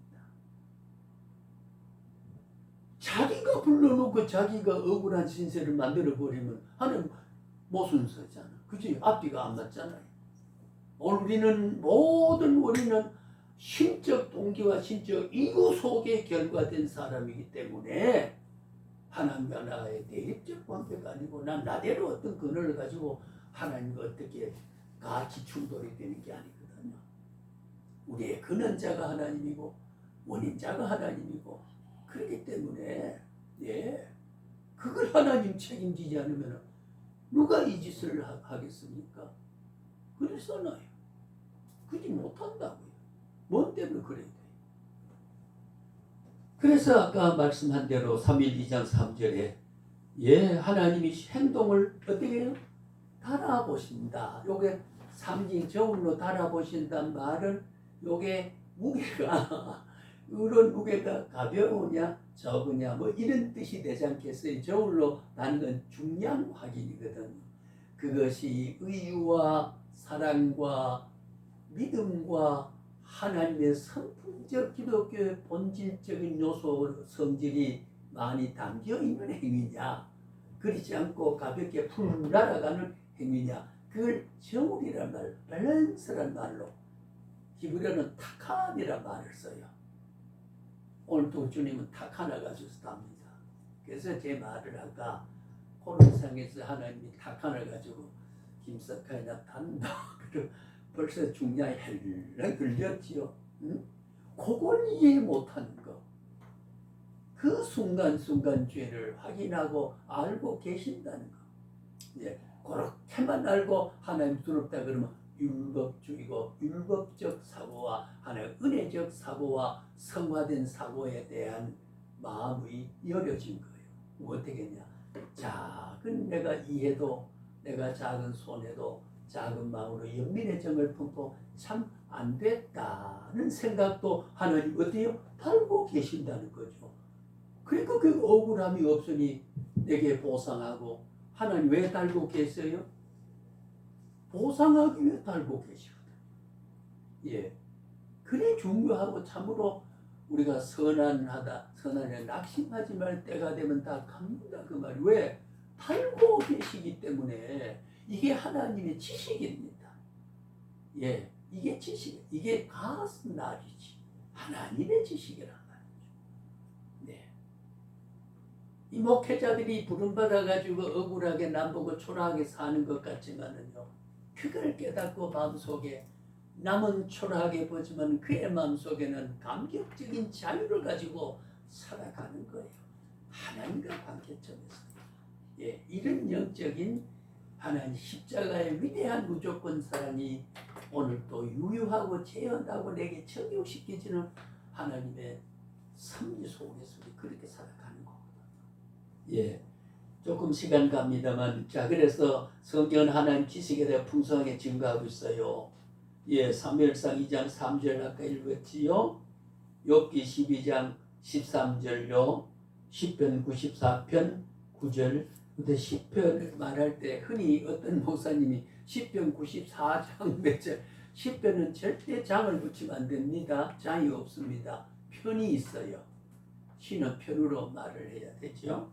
자기가 불러놓고 자기가 억울한 신세를 만들어버리면 하나님 모순서잖아. 그치? 앞뒤가 안 맞잖아요. 오늘 우리는 신적 동기와 신적 이유 속에 결과된 사람이기 때문에 하나님과 나의 대립적 관계가 아니고 난 나대로 어떤 근원을 가지고 하나님과 어떻게 같이 충돌이 되는 게 아니거든요. 우리의 근원자가 하나님이고 원인자가 하나님이고 그렇기 때문에 예, 그걸 하나님 책임지지 않으면 누가 이 짓을 하겠습니까? 그래서나요. 그지 못한다고요. 뭔 때문에 그래야 돼요? 그래서 아까 말씀한 대로 3일 2장 3절에 예, 하나님이 행동을 어떻게 해요? 달아보신다. 요게 삼진 저울로 달아보신다는 말은 요게 무게가 이런 무게가 가벼우냐 적으냐 뭐 이런 뜻이 되지 않겠어요. 저울로 다는 건 중량 확인이거든요. 그것이 의유와 사랑과 믿음과 하나님의 성품적 기독교의 본질적인 요소 성질이 많이 담겨 있는 행위냐 그렇지 않고 가볍게 풀 날아가는 행위냐 그걸 저울이란 말, 밸런스란 말로 히브리어는 타칸이란 말을 써요. 오늘도 주님은 타칸을 가지고 답니다. 그래서 제 말을 아까 코론상에서 하나님이 타칸을 가지고 김석하이나 단다 그리고 벌써 중량이 헬랑 걸렸지요. 응? 그걸 이해 못하는 거. 그 순간순간 죄를 확인하고 알고 계신다는 거. 예, 그렇게만 알고 하나님 두렵다 그러면 율법주의고 율법적 사고와 하나의 은혜적 사고와 성화된 사고에 대한 마음이 여려진 거예요. 어떻게 했냐? 작은 내가 이해도 내가 작은 손해도 작은 마음으로 영민의 정을 품고 참 안 됐다는 생각도 하나님 어때요? 달고 계신다는 거죠. 그러니까 그 억울함이 없으니 내게 보상하고 하나님 왜 달고 계세요? 보상하기 위해 달고 계시거든. 예, 그래 중요하고 참으로 우리가 선한에 낙심하지 말 때가 되면 다 갚는다 그 말이 왜? 달고 계시기 때문에 이게 하나님의 지식입니다. 예, 이게 지식, 이게 가스날이지 하나님의 지식이란 말이죠. 네. 이 목회자들이 부름받아가지고 억울하게 남보고 초라하게 사는 것 같지만은요, 그걸 깨닫고 마음속에 남은 초라하게 보지만 그의 마음속에는 감격적인 자유를 가지고 살아가는 거예요. 하나님과 관계점에서. 예, 이런 영적인 하나님 십자가의 위대한 무조건 사랑이 오늘 또 유효하고 재현하고 내게 적용시켜지는 하나님의 섭리 속에서 그렇게 살아가는 거거든요. 예, 조금 시간 갑니다만 자 그래서 성경은 하나님 지식에 대해 풍성하게 증거하고 있어요. 예, 사무엘상 2장 3절 아까 읽었지요. 욥기 12장 13절요. 시편 94편 9절. 근데 시편을 말할 때 흔히 어떤 목사님이 시편 94장 몇 절, 시편은 절대 장을 붙이면 안 됩니다. 장이 없습니다. 편이 있어요. 시는 편으로 말을 해야 되죠.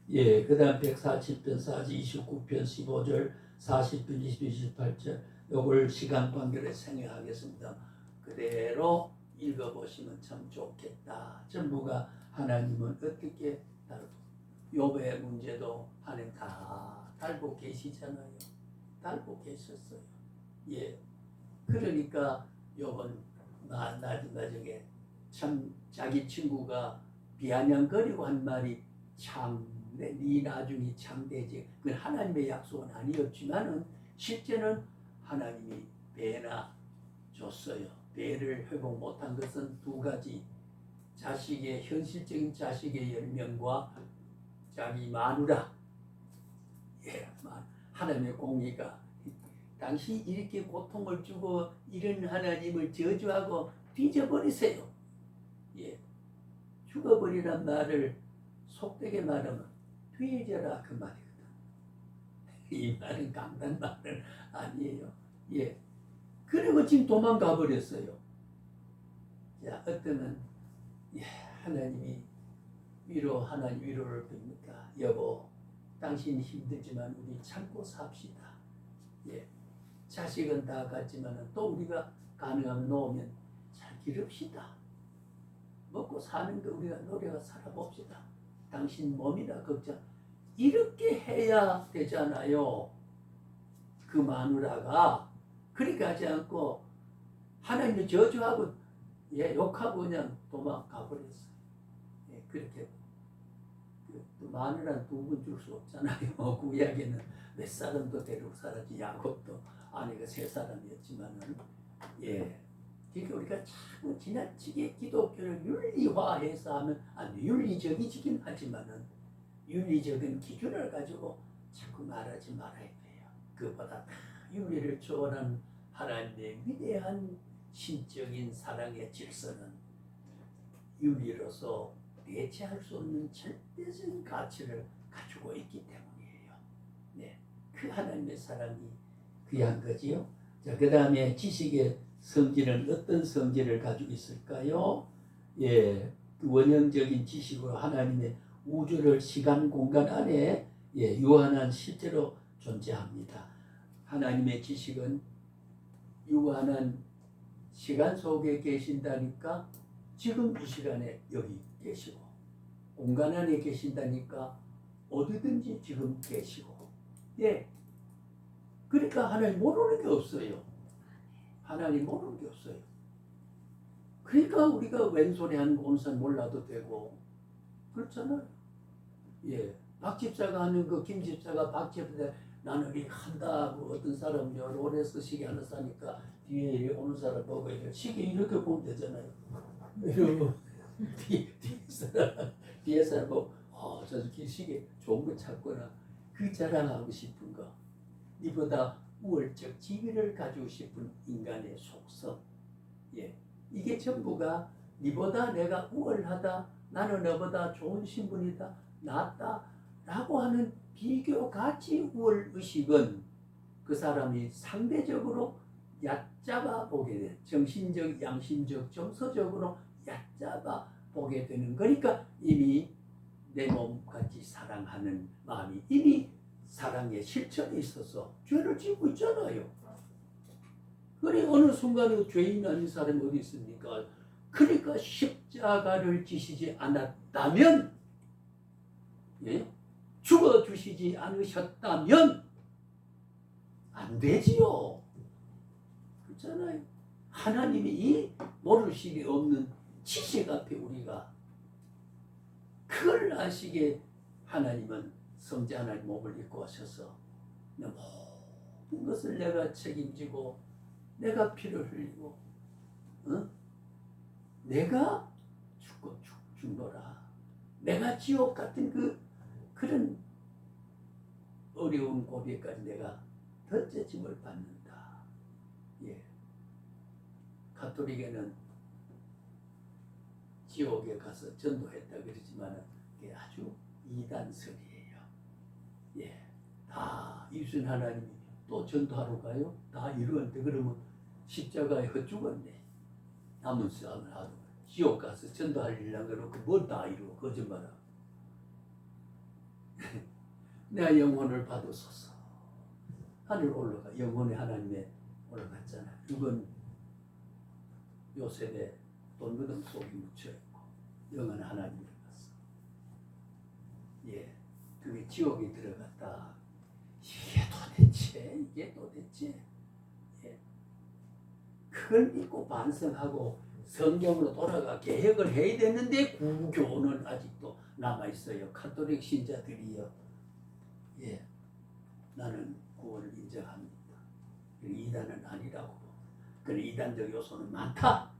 예, 그 다음 147편 4지 29편 15절 40편 28절 요걸 시간 관계로 생각하겠습니다. 그대로 읽어보시면 참 좋겠다. 전부가 하나님은 어떻게 다루고 욥의 문제도 하나님 다 달고 계시잖아요. 달고 계셨어요. 예, 그러니까 욥은 나중에 참 자기 친구가 비아냥거리고 한 말이 참 네 나중이 참되지. 그건 하나님의 약속은 아니었지만은 실제는 하나님이 배나 줬어요. 배를 회복 못한 것은 두 가지. 자식의 현실적인 자식의 열명과 자기 마누라. 예, 하나님의 공의가 당신 이렇게 고통을 주고 이런 하나님을 저주하고 뒤져버리세요. 예, 죽어버리란 말을 속되게 말하면 뒤져라 그 말이거든. 이 말은 강단 말은 아니에요. 예, 그리고 지금 도망가 버렸어요. 자, 어떠면 예, 하나님 위로를 빕니까? 여보, 당신 힘들지만 우리 참고 삽시다. 예, 자식은 다 같지만 또 우리가 가능하면 놓으면 잘 기릅시다. 먹고 사는 거 우리가 노력해 살아봅시다. 당신 몸이나 걱정. 이렇게 해야 되잖아요. 그 마누라가 그렇게 하지 않고 하나님을 저주하고 예, 욕하고 그냥 도망가 버렸어요. 예, 그렇게 그 마누라는 두 분 줄 수 없잖아요. 구약에는 몇 사람도 데리고 살았지. 야곱도 아내가 세 사람이었지만은 예. 그러니까 우리가 자꾸 지나치게 기독교를 윤리화해서 하면 아니 윤리적이긴 하지만은 윤리적인 기준을 가지고 자꾸 말하지 말아야 돼요. 그보다 다 윤리를 초월한 하나님의 위대한 신적인 사랑의 질서는 윤리로서 대체할 수 없는 절대적인 가치를 가지고 있기 때문이에요. 네, 그 하나님의 사랑이 귀한 거지요. 자, 그 다음에 지식의 성질은 어떤 성질을 가지고 있을까요? 예, 원형적인 지식으로 하나님의 우주를 시간 공간 안에 예, 유한한 실제로 존재합니다. 하나님의 지식은 유한한 시간 속에 계신다니까 지금 이 시간에 여기 계시고 공간 안에 계신다니까 어디든지 지금 계시고 예, 그러니까 하나님 모르는 게 없어요. 하나님 모르는 게 없어요. 그러니까 우리가 왼손에 하는 거 오른손 몰라도 되고 그렇잖아요. 예, 박 집사가 하는 거 김 집사가 박 집사 나는 이렇게 한다고 어떤 사람이 오래 쓰시게 하는 사니까 뒤에 오는 사람 보고 시계 이렇게 보면 되잖아요. 이러고 뒤에 사람 보고 저 시계 좋은 거 찾거나 그 자랑하고 싶은 거 이보다 우월적 지위를 가지고 싶은 인간의 속성. 예, 이게 전부가 니보다 내가 우월하다, 나는 너보다 좋은 신분이다, 낫다 라고 하는 비교 가치 우월 의식은 그 사람이 상대적으로 얕잡아 보게 돼. 정신적, 양심적, 정서적으로 얕잡아 보게 되는 거니까 이미 내 몸같이 사랑하는 마음이 이미 사랑의 실천이 있어서 죄를 짓고 있잖아요. 그래 어느 순간에 죄인 아닌 사람이 어디 있습니까? 그러니까 십자가를 지시지 않았다면 예? 죽어주시지 않으셨다면 안 되지요. 그렇잖아요. 하나님이 이 모를 길이 없는 지식 앞에 우리가 그걸 아시게 하나님은 성자 하나님 몸을 입고 하셔서 모든 것을 내가 책임지고 내가 피를 흘리고 내가 죽고 죽노라. 내가 지옥 같은 그런 어려운 고비까지 내가 덧제짐을 받는다. 예. 가톨릭에는 지옥에 가서 전도했다 그러지만 그게 아주 이단설이에요. 예, 다 이순 하나님이 또 전도하러 가요? 다 이루었는데 그러면 십자가에 헛죽었네. 남은 싸움을 하고 지옥 가서 전도할 일이란 그렇고 뭘 다 이루어 거짓말하고 내 영혼을 받으소서. 하늘 올라가 영혼이 하나님에 올라갔잖아. 이건 요셉의 돈무덤 속에 묻혀있고 영은 하나님을 갔어. 예, 그게 지옥에 들어갔다. 이게 도대체 예, 그걸 믿고 반성하고 성경으로 돌아가 개혁을 해야 되는데 구교는 아직도 남아있어요. 카톨릭 신자들이요. 예, 나는 구원을 인정합니다. 이단은 아니라고. 그런 이단적 요소는 많다.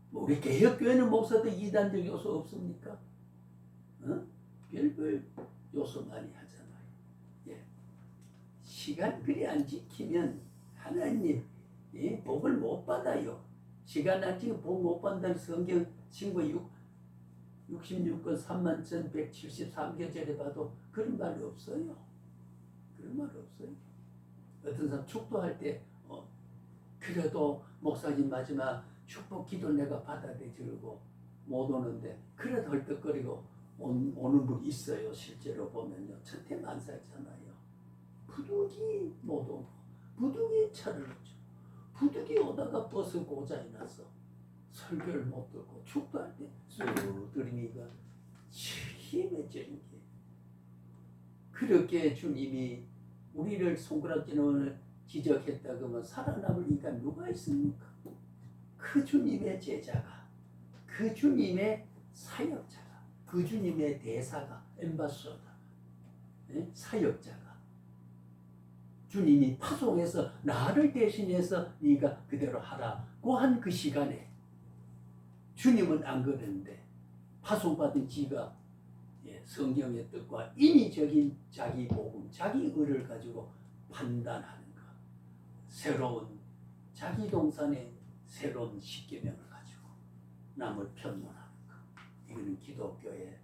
뭐 우리 개혁교회는 목사도 이단적 요소 없습니까? 어? 별별 요소 많이 하잖아요. 예. 시간 그리 안 지키면 하나님 예? 복을 못 받아요. 시간 안 지키면 복 못 받는다는 성경 신고 66권 31,173교절에 봐도 그런 말 없어요. 그런 말 없어요. 어떤 사람 축도할 때 그래도 목사님 마지막 축복 기도 내가 받아들이고 못 오는데 그래도 헐떡거리고 오는 분 있어요. 실제로 보면요. 천태만사잖아요. 부득이 못 오고 부득이 차를 놓죠. 부득이 오다가 버스 고장이 나서 설교를 못 듣고 축도할 때 쑥 들으니까 힘에 ጨ린 게 그렇게 주님이 우리를 손가락질을 지적했다 그러면 살아남을 인간 누가 있습니까? 그 주님의 제자가, 그 주님의 사역자가, 그 주님의 대사가, 엠바서다, 네? 사역자가 주님이 파송해서 나를 대신해서 네가 그대로 하라고 한 그 시간에 주님은 안 그랬는데 파송받은 지가 성경의 뜻과 인위적인 자기 복음, 자기 의를 가지고 판단하는 것, 새로운 자기 동산의 새로운 십계명을 가지고 남을 편론하는 것, 이거는 기독교의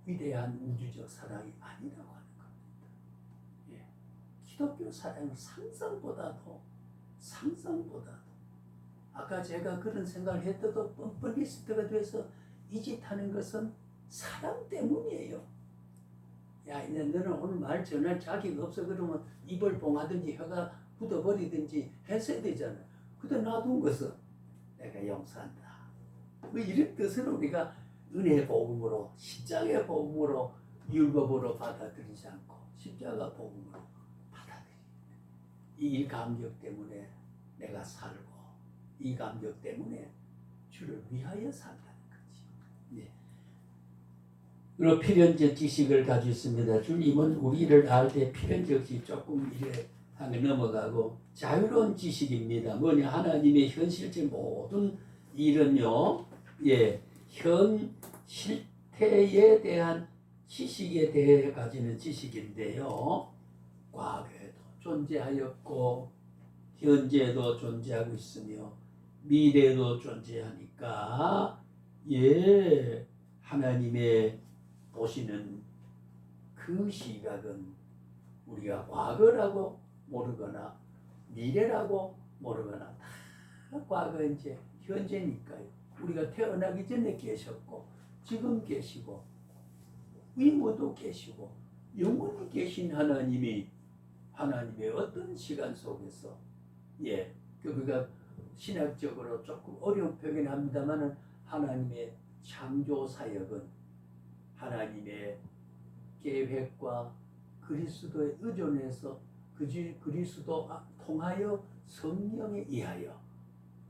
위대한 우주적 사랑이 아니라고 하는 겁니다. 예. 기독교 사랑은 상상보다도 아까 제가 그런 생각을 했어도 뻔뻔리스트가 돼서 이 짓 하는 것은 사랑 때문이에요. 야, 너는 오늘 말 전할 자기가 없어 그러면 입을 봉하든지 혀가 굳어버리든지 했어야 되잖아. 그때 놔둔 것은 내가 용서한다. 뭐 이런 뜻을 우리가 은혜의 복음으로 십자가의 복음으로 율법으로 받아들이지 않고 십자가 복음으로 받아들이는 이 감격 때문에 내가 살고 이 감격 때문에 주를 위하여 산다는 거지. 네. 그리고 필연적 지식을 가지고 있습니다. 주님은 우리를 알 때 필연적 지식 조금 이래 하게 넘어가고 자유로운 지식입니다. 뭐냐 하나님의 현실적 모든 일은요, 예, 현 실태에 대한 지식에 대해 가지는 지식인데요. 과거에도 존재하였고 현재도 존재하고 있으며 미래도 존재하니까 예, 하나님의 보시는 그 시각은 우리가 과거라고 모르거나 미래라고 모르거나 다 과거인지 현재니까요. 우리가 태어나기 전에 계셨고 지금 계시고 위무도 계시고 영원히 계신 하나님이 하나님의 어떤 시간 속에서 예, 우리가 신학적으로 조금 어려운 표현을 합니다만은 하나님의 창조 사역은 하나님의 계획과 그리스도에 의존해서 그리스도 통하여 성령에 의하여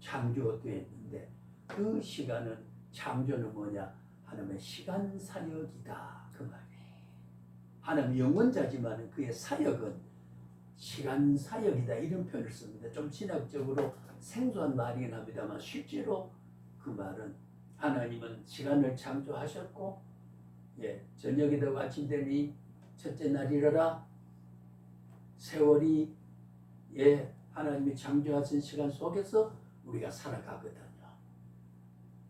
창조되었는데 그 시간은 창조는 뭐냐? 하나님의 시간 사역이다 그 말이에요. 하나님 영원자지만 그의 사역은 시간 사역이다 이런 표현을 씁니다. 좀 신학적으로 생소한 말이긴 합니다만 실제로 그 말은 하나님은 시간을 창조하셨고 예, 저녁이 되고 아침 되니 첫째 날이라 세월이 예, 하나님이 창조하신 시간 속에서 우리가 살아가거든요.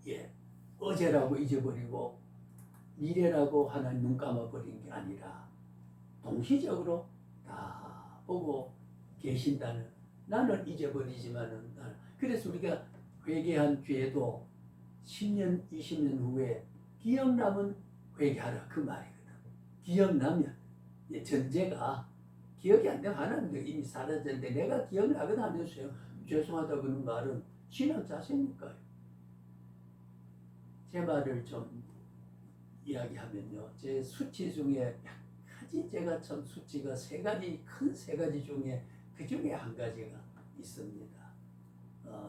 예, 어제라고 잊어버리고 미래라고 하나 눈 감아버린 게 아니라 동시적으로 다 보고 계신다는, 나는 잊어버리지만은 그래서 우리가 회개한 죄도 10년 20년 후에 기억나면 회개하라 그 말이거든. 기억나면 전제가 기억이 안 되면 하나님도 이미 사라졌는데 내가 기억나거든 하면서요 죄송하다고 하는 말은 신앙 자세니까요. 제 말을 좀 이야기하면요, 제 수치 중에 100가지, 제가 참 수치가 큰 세 가지 중에 그 중에 한 가지가 있습니다.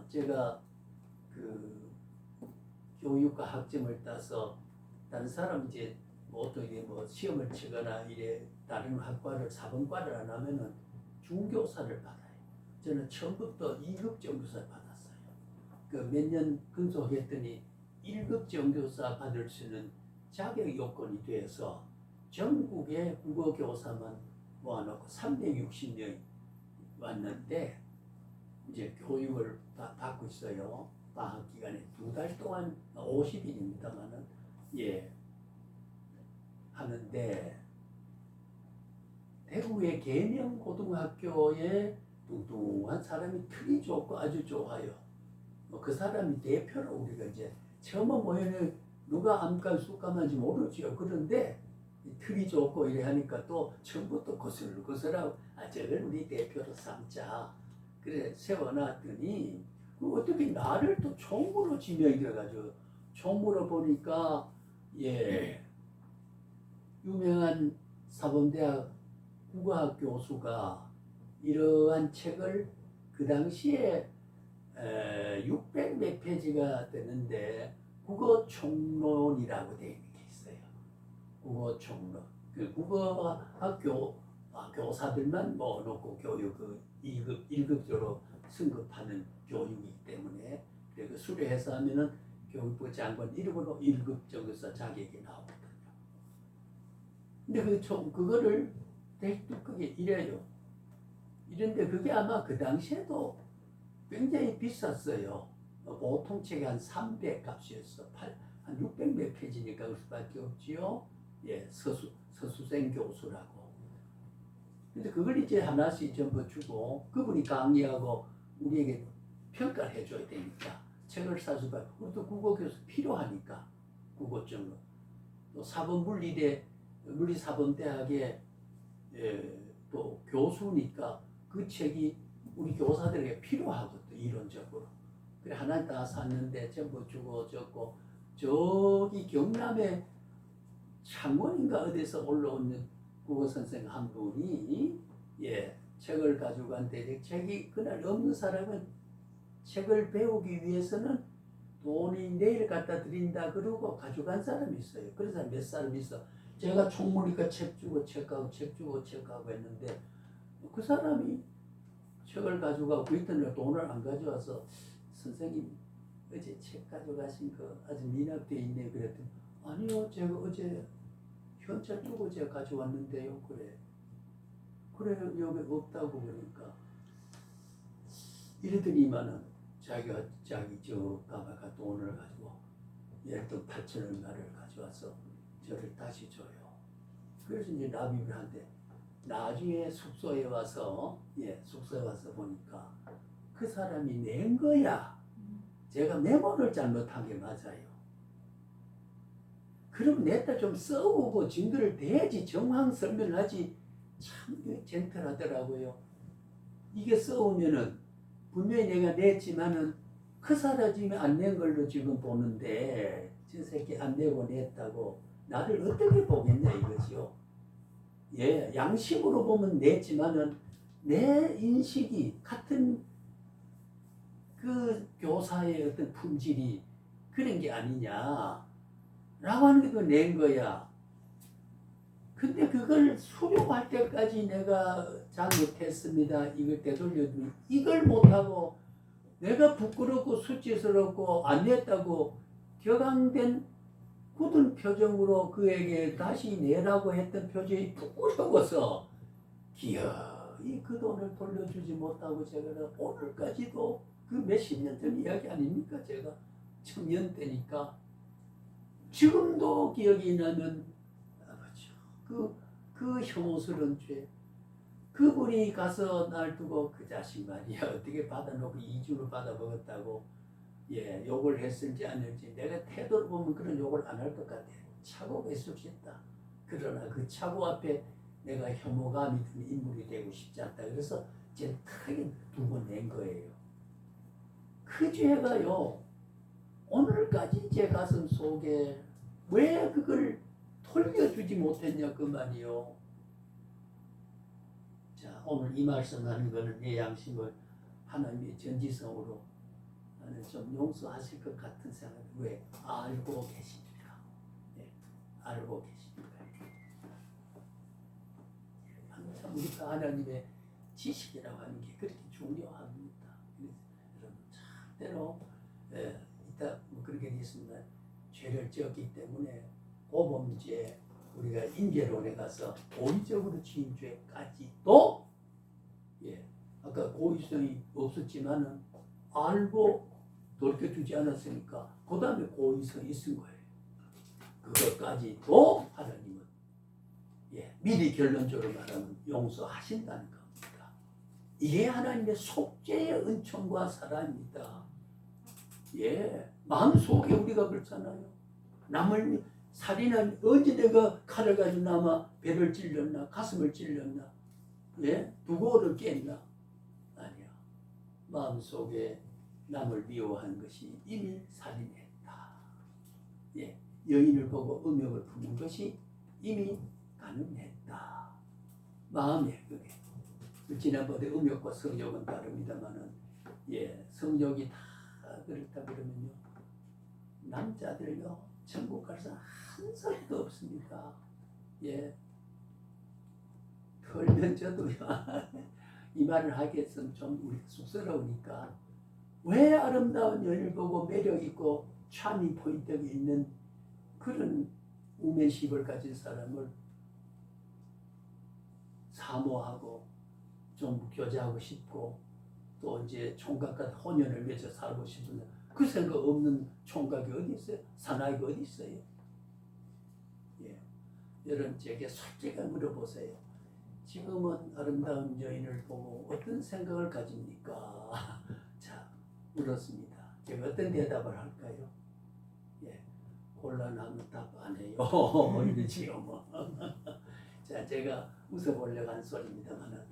제가 그 교육과 학점을 따서 다른 사람 이제 뭐 어떻게 뭐 시험을 치거나 이래 다른 학과를 사범과를 안 하면은 중교사를 받아요. 저는 처음부터 2급 정교사를 받았어요. 그 몇 년 근속했더니 1급 정교사 받을 수 있는 자격 요건이 돼서 전국에 국어 교사만 모아놓고 360명 왔는데 이제 교육을 받고 있어요. 방학 기간에 2달 동안 50일입니다만은 하는데 대구의 계명고등학교에 뚱뚱한 사람이 틀이 좋고 아주 좋아요. 그 사람이 대표로 우리가 이제 처음 모여는 누가 암감 숙감한지 모르죠. 그런데 틀이 좋고 이래 하니까 또 처음부터 거슬거슬하고 저걸 우리 대표로 삼자. 그래 세워놨더니 어떻게 나를 또 총무로 지명해가지고 총무로 보니까 유명한 사범대학 국어학 교수가 이러한 책을 그 당시에 600 몇 페이지가 되는데 국어총론이라고 되어 있는 게 있어요. 국어총론. 그 국어학 교사들만 모아놓고 교육 2급, 1급제로 승급하는 교육이기 때문에 그 수료해서 하면은 교육부 장관 이름으로 1급 정교사 자격이 나오거든요. 근데 그거를 되게 이래요. 이런데 그게 아마 그 당시에도 굉장히 비쌌어요. 보통 책이 한 300 값이었어. 한 600 몇 페이지니까 그 수밖에 없지요. 서수생 교수라고. 근데 그걸 이제 하나씩 전부 주고 그분이 강의하고 우리에게 평가를 해줘야 되니까 책을 사주고 우리도 국어 교수 필요하니까 국어적으로 또 사범물리대 물리사범대학에 또 교수니까 그 책이 우리 교사들에게 필요하거든 이론적으로. 그래 하나 다 샀는데 전부 주고 줬고 저기 경남에 창원인가 어디서 올라오는 국어 선생 한 분이 책을 가지고 간데 책이 그날 없는 사람은 책을 배우기 위해서는 돈이 내일 갖다 드린다 그러고 가져간 사람이 있어요. 그래서 몇 사람이 있어. 제가 총무니까 책 주고 책하고 책 주고 책하고 했는데 그 사람이 책을 가져가고 그 있던 돈을 안 가져와서 선생님 어제 책 가져가신 거 아주 미납돼 있네 그랬더니 아니요 제가 어제 현찰 주고 제가 가져왔는데요. 그래 여기 없다고 그러니까 이러더니만은 자기 저 가마가 돈을 가지고 예를 8천 얼마를 가져와서 저를 다시 줘요. 그래서 이제 납입을 한대. 나중에 숙소에 와서 보니까 그 사람이 낸 거야. 제가 메모를 잘못한 게 맞아요. 그럼 냈다 좀 써오고 증거를 대야지 정황 설명을 하지. 참 젠틀하더라고요. 이게 써오면은 분명히 내가 냈지만은 그 사람이 안 낸 걸로 지금 보는데 저 새끼 안 내고 냈다고 나를 어떻게 보겠냐 이거지요. 양심으로 보면 냈지만은 내 인식이 같은 그 교사의 어떤 품질이 그런 게 아니냐라고 하는 게 그 낸 거야. 근데 그걸 수료할 때까지 내가 잘못했습니다. 이걸 되돌려주면 이걸 못하고 내가 부끄럽고 수치스럽고 안 냈다고 격앙된 굳은 표정으로 그에게 다시 내라고 했던 표정이 부끄러워서 기어이 그 돈을 돌려주지 못하고 제가 오늘까지도 그 몇십 년 전 이야기 아닙니까? 제가 청년 때니까 지금도 기억이 나면 아버지 그 혐오스러운 죄 그분이 가서 날 두고 그 자식 말이야 어떻게 받아놓고 이주로 받아 먹었다고 예 욕을 했을지 안 했을지 내가 태도를 보면 그런 욕을 안 할 것 같아. 착오가 있을 수 있다. 그러나 그 착오 앞에 내가 혐오감이 든 인물이 되고 싶지 않다. 그래서 젠틀하게 두고 낸 거예요. 그 죄가요 오늘까지 제 가슴 속에 왜 그걸 돌려주지 못했냐 그 말이요. 자 오늘 이 말씀하는 거는 내 양심을 하나님의 전지성으로 나는 좀 용서하실 것 같은 생각이 왜 알고 계십니까? 네, 알고 계십니까? 항상 우리가 하나님의 지식이라고 하는 게 그렇게 중요합니다. 그래서 여러분 절대로 이따 뭐 그렇게 있습니다. 죄를 지었기 때문에 고범죄 우리가 인계론에 가서 고의적으로 지은 죄까지도 예 아까 고의성이 없었지만은 알고 돌려주지 않았으니까 그 다음에 고의성이 있은 거예요. 그것까지도 하나님은 예 미리 결론적으로 말하면 용서하신다는 겁니다. 이게 하나님의 속죄의 은총과 사랑입니다. 예 마음속에 우리가 그렇잖아요. 남을 살인한 언제 내가 칼을 가지고 남아 배를 찔렀나 가슴을 찔렀나 예 두고를 깼나 아니야. 마음속에 남을 미워한 것이 이미 살인했다. 예 여인을 보고 음욕을 품는 것이 이미 가늠했다. 마음에 그게 지난번에 음욕과 성욕은 다릅니다만은 예 성욕이 다 그렇다 그러면요 남자들요 천국 갈 사람 한 사람도 없습니다. 예 그러면 저도요 이 말을 하겠으면 좀 우리 쑥스러우니까 왜 아름다운 여인을 보고 매력 있고 차미 포인트가 있는 그런 우매십을 가진 사람을 사모하고 좀 교제하고 싶고 또 이제 총각과 혼연을 맺어 살고 싶은데 그 생각 없는 총각이 어디 있어요? 사나이가 어디 있어요? 예, 여러분 제게 솔직하게 물어보세요. 지금은 아름다운 여인을 보고 어떤 생각을 가집니까? 자, 물었습니다. 제가 어떤 대답을 할까요? 예, 곤란하면 답 안 해요. 이러지요 뭐. 자, 제가 웃어보려고 한 소리입니다만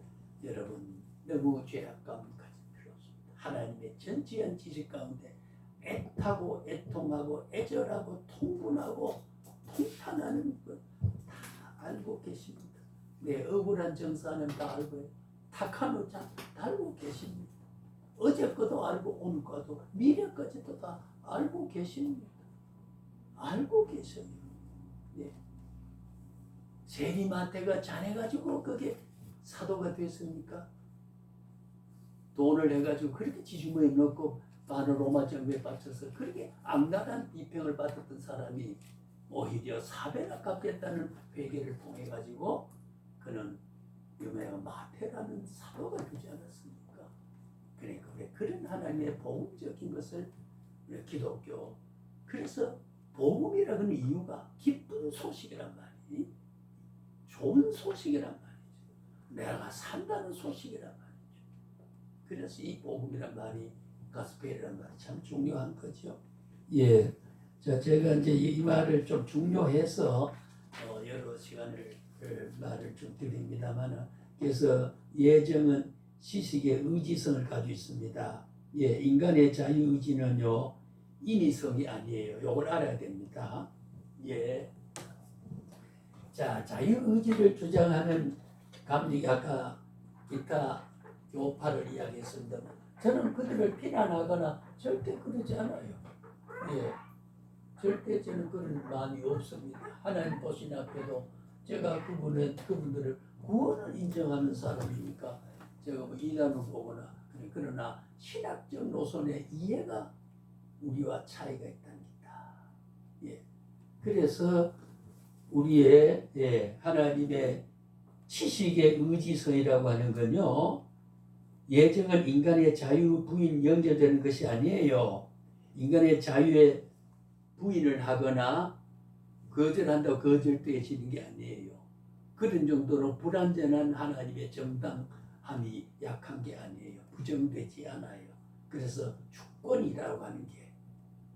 여러분 너무 죄악감 가질 필요 없습니다. 하나님의 전지한 지식 가운데 애타고 애통하고 애절하고 통분하고 통탄하는 것 다 알고 계십니다. 내 억울한 정사는 다 알고요. 탁한 의자 다 알고 계십니다. 어제 것도 알고 오늘 것도 미래 것도 다 알고 계십니다. 알고 계셔요. 예. 세리마태가 잘해가지고 그게 사도가 됐습니까? 돈을 해가지고 그렇게 지주머니에 넣고 바로 로마 정부에 바쳐서 그렇게 악랄한 비평을 받았던 사람이 오히려 사배나 갚겠다는 회개를 통해 가지고 그는 유명한 마태라는 사도가 되지 않았습니까? 그러니까 왜 그런 하나님의 복음적인 것을 우리 기독교 그래서 복음이라는 이유가 기쁜 소식이란 말이 좋은 소식이란 말이죠. 내가 산다는 소식이란 말이죠. 그래서 이 복음이란 말이 가스펠이란 말이 참 중요한 거죠. 예, 자 제가 이제 이 말을 좀 중요해서 여러 시간을 말을 좀 드립니다만은 그래서 예정은 시식의 의지성을 가지고 있습니다. 예, 인간의 자유의지는요 인위성이 아니에요. 이걸 알아야 됩니다. 예, 자 자유의지를 주장하는 감리가 아까 기타 교파를 이야기했습니다만 저는 그들을 비난하거나 절대 그러지 않아요. 예, 절대 저는 그런 마음이 없습니다. 하나님 보신 앞에도 제가 그분들을 구원을 인정하는 사람이니까 제가 뭐 이단을 보거나 그러나 신학적 노선의 이해가 우리와 차이가 있답니다. 예, 그래서 우리의 하나님의 지식의 의지성이라고 하는 건요. 예정은 인간의 자유 부인 연결되는 것이 아니에요. 인간의 자유에 부인을 하거나 거절한다고 거절되어지는 게 아니에요. 그런 정도로 불완전한 하나님의 정당함이 약한 게 아니에요. 부정되지 않아요. 그래서 주권이라고 하는 게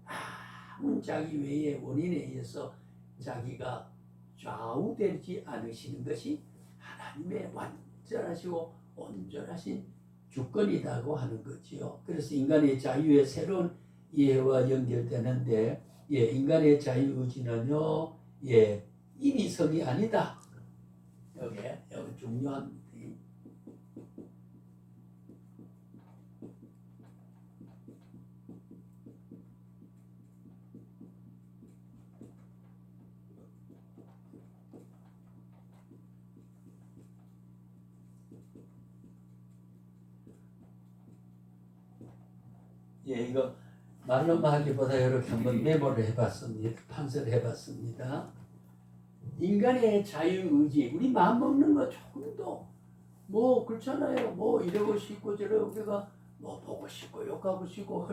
아무 자기 외의 원인에 의해서 자기가 좌우되지 않으시는 것이 하나님의 완전하시고 온전하신 주권이라고 하는 거지요. 그래서 인간의 자유의 새로운 이해와 연결되는데, 인간의 자유의지는요, 임의성이 아니다. 여기 중요합니다. 이거 말로만 하기보다 이렇게 한번 메모를 해봤습니다. 판서를 해봤습니다. 인간의 자유의지, 우리 마음 먹는 거 조금도 뭐 그렇잖아요. 뭐 이러고 싶고 저러고 우리가 뭐 보고 싶고 욕하고 싶고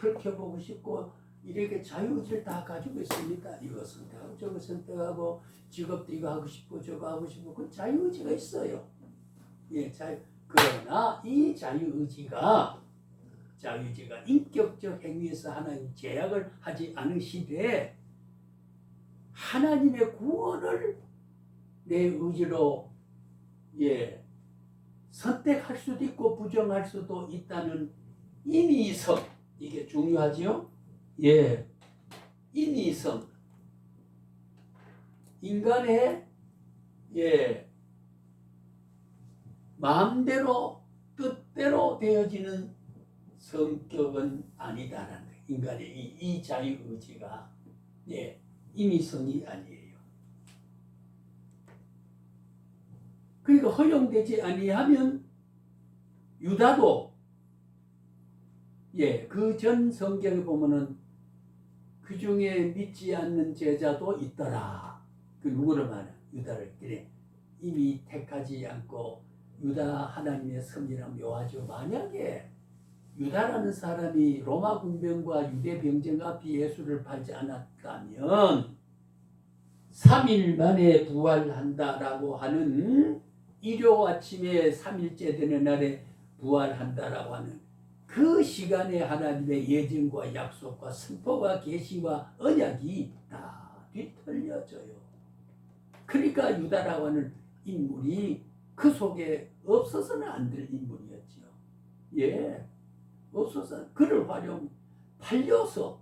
헐켜보고 싶고 이렇게 자유의지를 다 가지고 있습니다. 이거 선택하고 저거 선택하고 직업도 이거 하고 싶고 저거 하고 싶고 그 자유의지가 있어요. 그러나 이 자유의지가 인격적 행위에서 하나님 제약을 하지 않으시되 하나님의 구원을 내 의지로 선택할 수도 있고 부정할 수도 있다는 인의성, 이게 중요하죠. 인의성, 인간의 마음대로 뜻대로 되어지는 성격은 아니다라는 거예요. 인간의 이 자유의지가 인위성이 아니에요. 그러니까 허용되지 아니하면 유다도 그 전 성경에 보면은 그 중에 믿지 않는 제자도 있더라. 그 누구를 말해? 유다를. 그래 이미 택하지 않고 유다 하나님의 섭리라 묘하죠. 만약에 유다라는 사람이 로마 군병과 유대 병정 앞에 예수를 팔지 않았다면 3일 만에 부활한다라고 하는 일요 아침에 3일째 되는 날에 부활한다라고 하는 그 시간에 하나님의 예정과 약속과 선포와 계시와 언약이 다 뒤틀려져요. 그러니까 유다라고 하는 인물이 그 속에 없어서는 안 될 인물이었죠. 없어서 그를 팔려서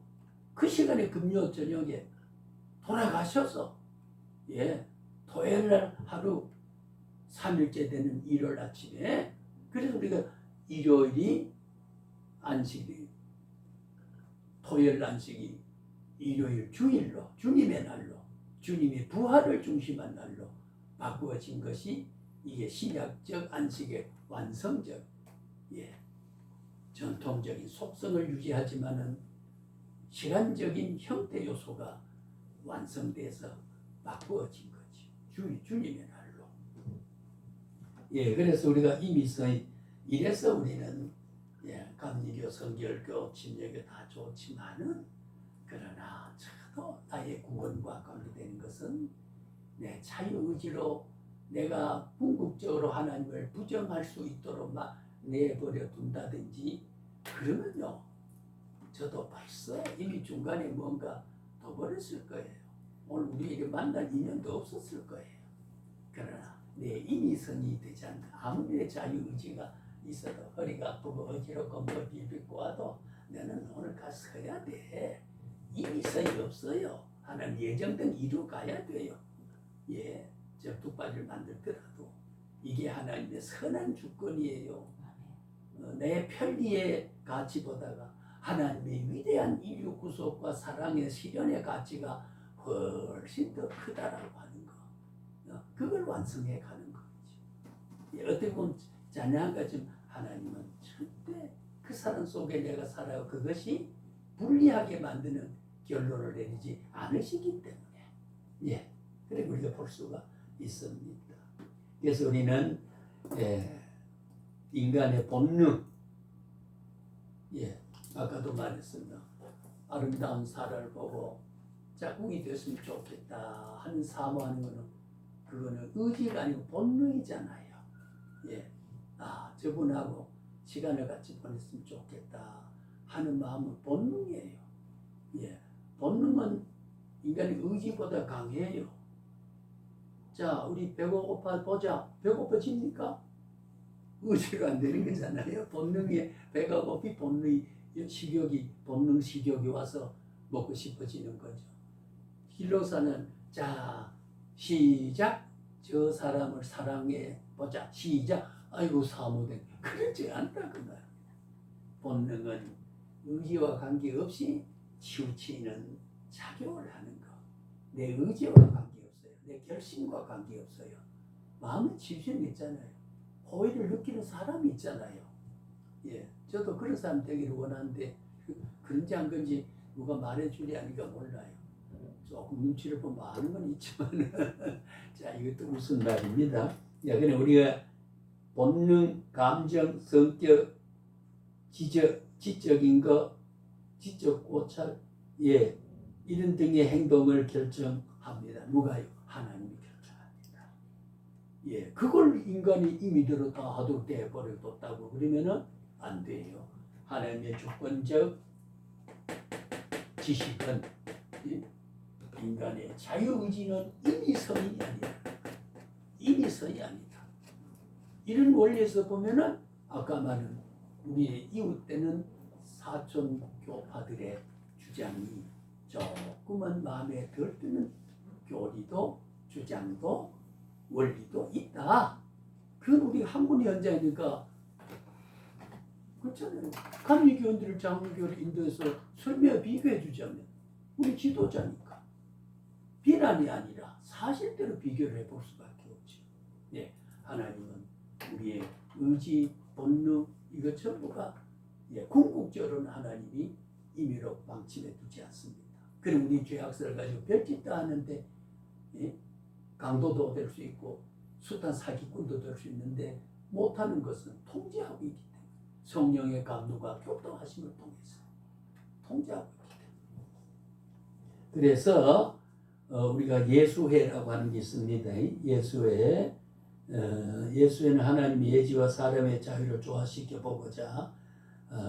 그 시간에 금요 저녁에 돌아가셔서 토요일날 하루 3일째 되는 일요일 아침에, 그래서 우리가 일요일이 안식이, 토요일 안식이, 일요일 주일로, 주님의 날로, 주님의 부활을 중심한 날로 바꾸어진 것이 이게 신약적 안식의 완성적 전통적인 속성을 유지하지만은 시간적인 형태 요소가 완성돼서 바꾸어진 거지. 주님의 날로. 그래서 우리가 임의성이 이래서 우리는 감리교, 성결교, 침례교 다 좋지만은 그러나 저도 나의 구원과 관계되는 것은 내 자유의지로 내가 궁극적으로 하나님을 부정할 수 있도록 막 내버려 둔다든지 그러면요 저도 벌써 이미 중간에 뭔가 더 버렸을 거예요. 오늘 우리에게 만날 인연도 없었을 거예요. 그러나 내 인위성이 되지 않는 아무리 자유의지가 있어도 허리가 아프고 어지럽고 뭐 비비고 와도 나는 오늘 가서 서야 돼. 인위성이 없어요. 하나님 예정된 이루 가야 돼요. 저 뚝바지를 만들더라도 이게 하나님의 선한 주권이에요. 내 편리의 가치보다가 하나님의 위대한 인류 구속과 사랑의 실현의 가치가 훨씬 더 크다라고 하는 거. 그걸 완성해 가는 거지. 어떻게 보면 잔인한 거지만 하나님은 절대 그 사랑 속에 내가 살아요. 그것이 불리하게 만드는 결론을 내리지 않으시기 때문에 그리고 우리가 볼 수가 있습니다. 그래서 우리는 인간의 본능, 아까도 말했습니다. 아름다운 사람을 보고 짝꿍이 됐으면 좋겠다 하는 사모하는 거는 그거는 의지가 아니고 본능이잖아요. 예, 저분하고 시간을 같이 보냈으면 좋겠다 하는 마음은 본능이에요. 예, 본능은 인간의 의지보다 강해요. 자, 우리 배고파 보자. 배고파집니까? 의지가 안 되는 거잖아요. 본능에 배가 고피 본능이 식욕이 본능 식욕이 와서 먹고 싶어지는 거죠. 길로사는 자 시작 저 사람을 사랑해 보자 시작 아이고 사모된 그렇지 않다 그 말. 본능은 의지와 관계없이 치우치는 작용을 하는 거. 내 의지와 관계없어요. 내 결심과 관계없어요. 마음의 치우침이 있잖아요. 호의를 느끼는 사람이 있잖아요. 예, 저도 그런 사람 되기를 원하는데 그런지 안 그런지 누가 말해주리 아니까 몰라요. 조금 눈치를 보면 아는 건 있지만 자 이것도 무슨 말입니다. 야, 그냥 우리가 본능, 감정, 성격, 지적인 거, 지적 고찰, 예, 이런 등의 행동을 결정합니다. 누가요? 하나님이 결정합니다. 예, 그걸 인간이 임의대로 다 하도록 돼버려뒀다고 그러면은 안 돼요. 하나님의 주권적 지식은 인간의 자유의지는 임의선이 아니다. 임의선이 아니다. 이런 원리에서 보면은 아까 말한 우리 이웃 때는 사촌교파들의 주장이 조금은 마음에 덜 드는 교리도 주장도 원리도 있다. 그건 우리 학문 현장이니까 그렇잖아요. 감리교원들을 장로교를 인도해서 설명 비교해 주자면 우리 지도자니까 비난이 아니라 사실대로 비교를 해볼 수밖에 없죠. 예, 하나님은 우리의 의지, 본능 이것 전부가 궁극적으로는 하나님이 임의로 방침해 두지 않습니다. 그럼 우리 죄악성을 가지고 별짓도 하는데 강도도 될 수 있고 숱한 사기꾼도 될 수 있는데 못하는 것은 통제하고 있기 때문에 성령의 감동과 교통하심을 통해서 통제하고 있기 때문에 그래서 우리가 예수회라고 하는 게 있습니다. 예수회 예수회는 하나님의 예지와 사람의 자유를 조화시켜 보고자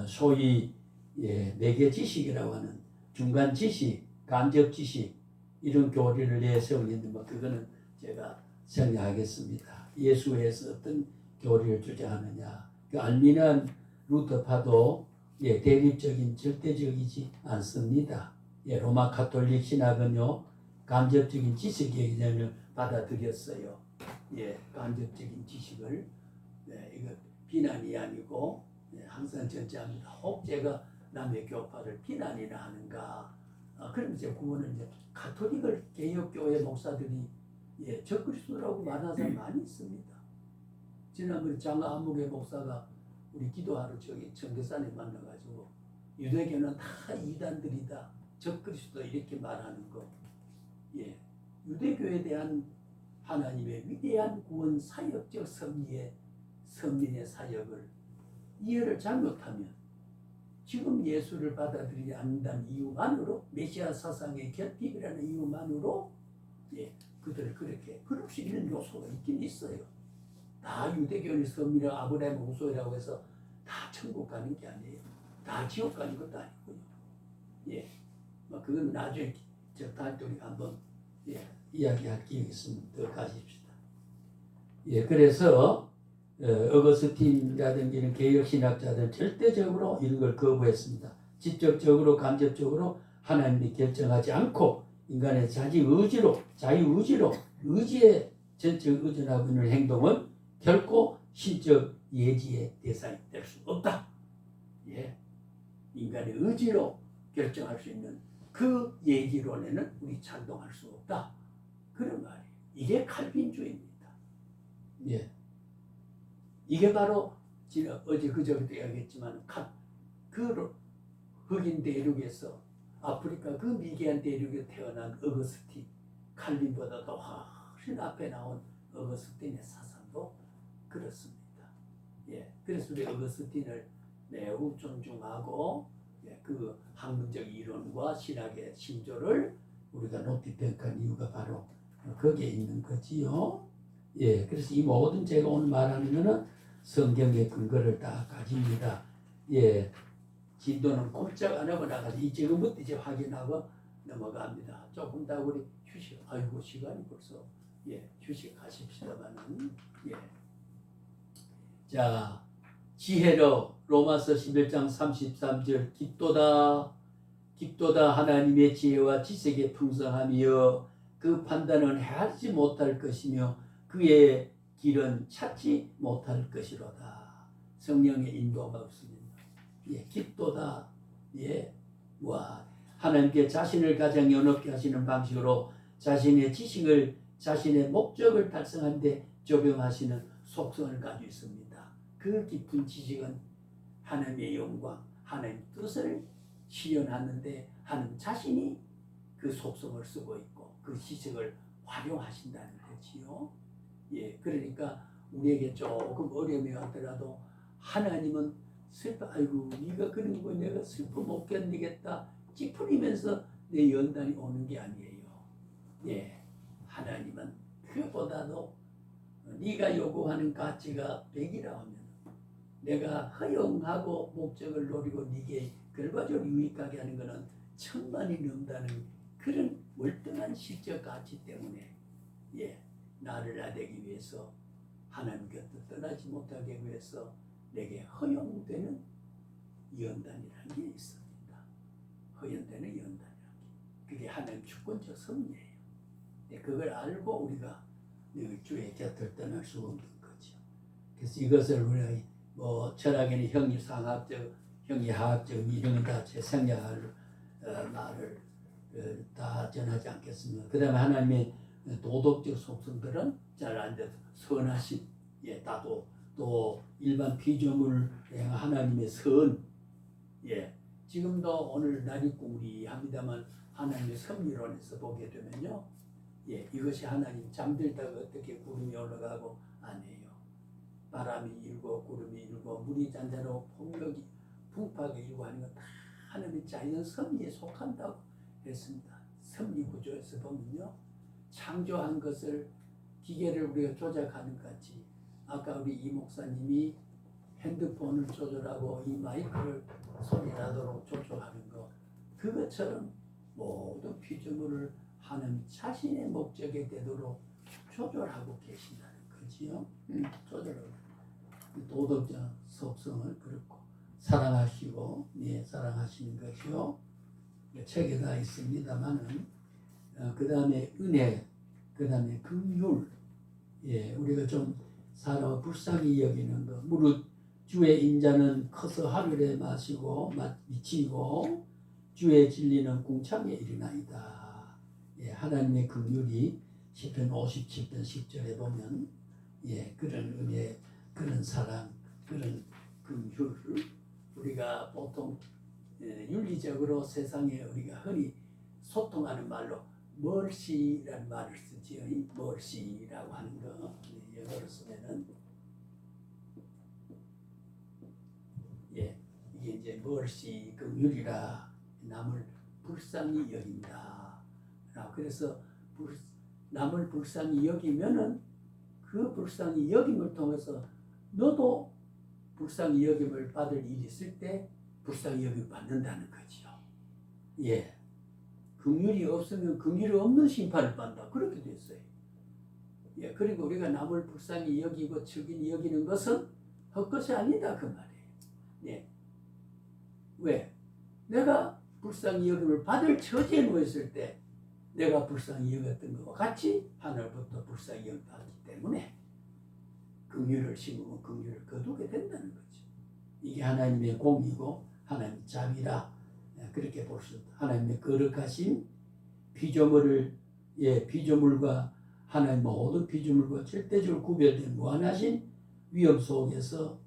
소위 매개 지식이라고 하는 중간 지식, 간접 지식 이런 교리를 내세우는데 뭐 그거는 제가 생략하겠습니다. 예수회에서 어떤 교리를 주장하느냐? 그 알미난 루터파도 대립적인 절대적이지 않습니다. 로마 가톨릭 신학은요 간접적인 지식의 개념을 받아들였어요. 간접적인 지식을 이거 비난이 아니고 항상 전제합니다. 혹 제가 남의 교파를 비난이나 하는가? 그럼 이제 그거는 이제 가톨릭을 개혁교회 목사들이 적그리스도라고 말하는 사람 많이 있습니다. 지난번에 장가 안목의 목사가 우리 기도하러 저기 청계산에 만나가지고 유대교는 다 이단들이다, 적그리스도 이렇게 말하는 거. 유대교에 대한 하나님의 위대한 구원 사역적 섭리의 선민의 사역을 이해를 잘못하면 지금 예수를 받아들이지 않는다는 이유만으로 메시아 사상의 결핍이라는 이유만으로 그들을 그렇게 그럴 수 있는 요소가 있긴 있어요. 다 유대교의 섭리라 아브라함 후손이라고 해서 다 천국 가는 게 아니에요. 다 지옥 가는 것도 아니고요. 그건 나중에 다음에 우리가 한번 이야기할 기회가 있으면 더 가십시다. 그래서 어거스틴이라든지 이런 개혁신학자들은 절대적으로 이런 걸 거부했습니다. 직접적으로 간접적으로 하나님이 결정하지 않고 인간의 자유의지로 의지에 전적 의존하고 있는 행동은 결코 신적 예지의 대상이 될 수 없다. 인간의 의지로 결정할 수 있는 그 예지론에는 우리 찬동할 수 없다. 그런 말이에요. 이게 칼빈주의입니다. 이게 바로 제가 어제 그저께도 이야기했지만 그 흑인 대륙에서 아프리카 그 미개한 대륙에 태어난 어거스틴, 칼빈보다도 훨씬 앞에 나온 어거스틴의 사상도 그렇습니다. 그래서 우리 어거스틴을 매우 존중하고 그 학문적 이론과 신학의 신조를 우리가 높이 평가한 이유가 바로 거기에 있는 거지요. 예, 그래서 이 모든 제가 오늘 말하는 거는 성경의 근거를 다 가집니다. 예, 진도는 꼼짝 안 하고 나가서 이 지금부터 이제 확인하고 넘어갑니다. 조금 더 우리 휴식. 아이고 시간이 벌써 휴식하십시다만은 예. 자, 지혜로 로마서 11장 33절 깊도다 하나님의 지혜와 지식의 풍성함이여 그 판단은 헤아리지 못할 것이며 그의 길은 찾지 못할 것이로다. 성령의 인도가 없습니다. 예, 깊도다. 예, 와 하나님께 자신을 가장 연합게 하시는 방식으로 자신의 지식을 자신의 목적을 달성하는 데 적용하시는 속성을 가지고 있습니다. 그 깊은 지식은 하나님의 영광, 하나님의 뜻을 실현하는데 하나님 자신이 그 속성을 쓰고 있고 그 지식을 활용하신다는 거지요. 예, 그러니까 우리에게 조금 어려움이 왔더라도 하나님은 슬퍼, 아이고 네가 그런 거 내가 슬퍼 못 견디겠다 찌푸리면서 내 연단이 오는 게 아니에요. 예, 하나님은 그보다도 네가 요구하는 가치가 100이라 하면 내가 허용하고 목적을 노리고 네게 결과적으로 유익하게 하는 것은 1000만이 넘다는 그런 월등한 실적 가치 때문에 예, 나를 나대기 위해서 하나님 곁을 떠나지 못하게 하기 위해서 내게 허용되는 연단이라는 게 있습니다. 허용되는 연단이라는 게 그게 하나님 주권적 섭리예요. 그걸 알고 우리가 늘 주의 곁을 떠날 수 없는 거죠. 그래서 이것을 우리가 뭐 철학에는 형이상학적, 형이하학적 이런 다 제 생략할 말을 다 전하지 않겠습니다. 그 다음에 하나님의 도덕적 속성들은 잘 안 돼서 선하심, 예, 다도 또 일반 피조물 하나님의 선, 예, 지금도 오늘 날이 꾸리합니다만 하나님의 섭리론에서 보게 되면요, 예, 이것이 하나님 잠들다가 어떻게 구름이 올라가고 아니에요. 바람이 일고 구름이 일고 물이 잔잔하고 폭력이 풍파가 일고 하는 건 다 하나님의 자연 섭리에 속한다고 했습니다. 섭리 구조에서 보면요, 창조한 것을 기계를 우리가 조작하는 것 같이 아까 우리 이 목사님이 핸드폰을 조절하고 이 마이크를 소리 나도록 조절하는 것 그것처럼 모든 피조물을 하는 자신의 목적에 되도록 조절하고 계신다는 거지요. 조절하고 도덕적 속성을 그렇고 사랑하시고 예, 사랑하시는 것이요. 책에 다 있습니다만은 그 다음에 은혜, 그 다음에 긍휼, 예, 우리가 좀 사람 불쌍히 여기는 것. 무릇 주의 인자는 커서 하늘에 미치고 주의 진리는 궁창에 이르나이다. 예, 하나님의 긍휼이 시편 57편 10절에 보면 예, 그런 은혜, 그런 사랑, 그런 긍휼을 우리가 보통 윤리적으로 세상에 우리가 흔히 소통하는 말로 멀시라는 말을 쓰지요. 멀시라고 하는 거 영어로 쓰면은 예, 이게 이제 멀시 긍휼이라 남을 불쌍히 여긴다. 그래서 남을 불쌍히 여기면은 그 불쌍히 여김을 통해서 너도 불쌍히 여김을 받을 일이 있을 때 불쌍히 여김을 받는다는 거죠. 예. 긍휼이 없으면 긍휼이 없는 심판을 받는다. 그렇게 됐어요. 예. 그리고 우리가 남을 불쌍히 여기고 측은히 여기는 것은 헛것이 아니다. 그 말이에요. 예. 왜? 내가 불쌍히 여김을 받을 처지에 놓였을 때 내가 불쌍히 여겼던 것과 같이 하늘부터 불쌍히 여김을 받기 때문에 긍휼을 심으면 긍휼을 거두게 된다는 거죠. 이게 하나님의 공이고 하나님의 자비라 그렇게 볼 수 있다. 하나님의 거룩하신 피조물과 하나님 모든 피조물과 절대적으로 구별된 무한하신 위엄 속에서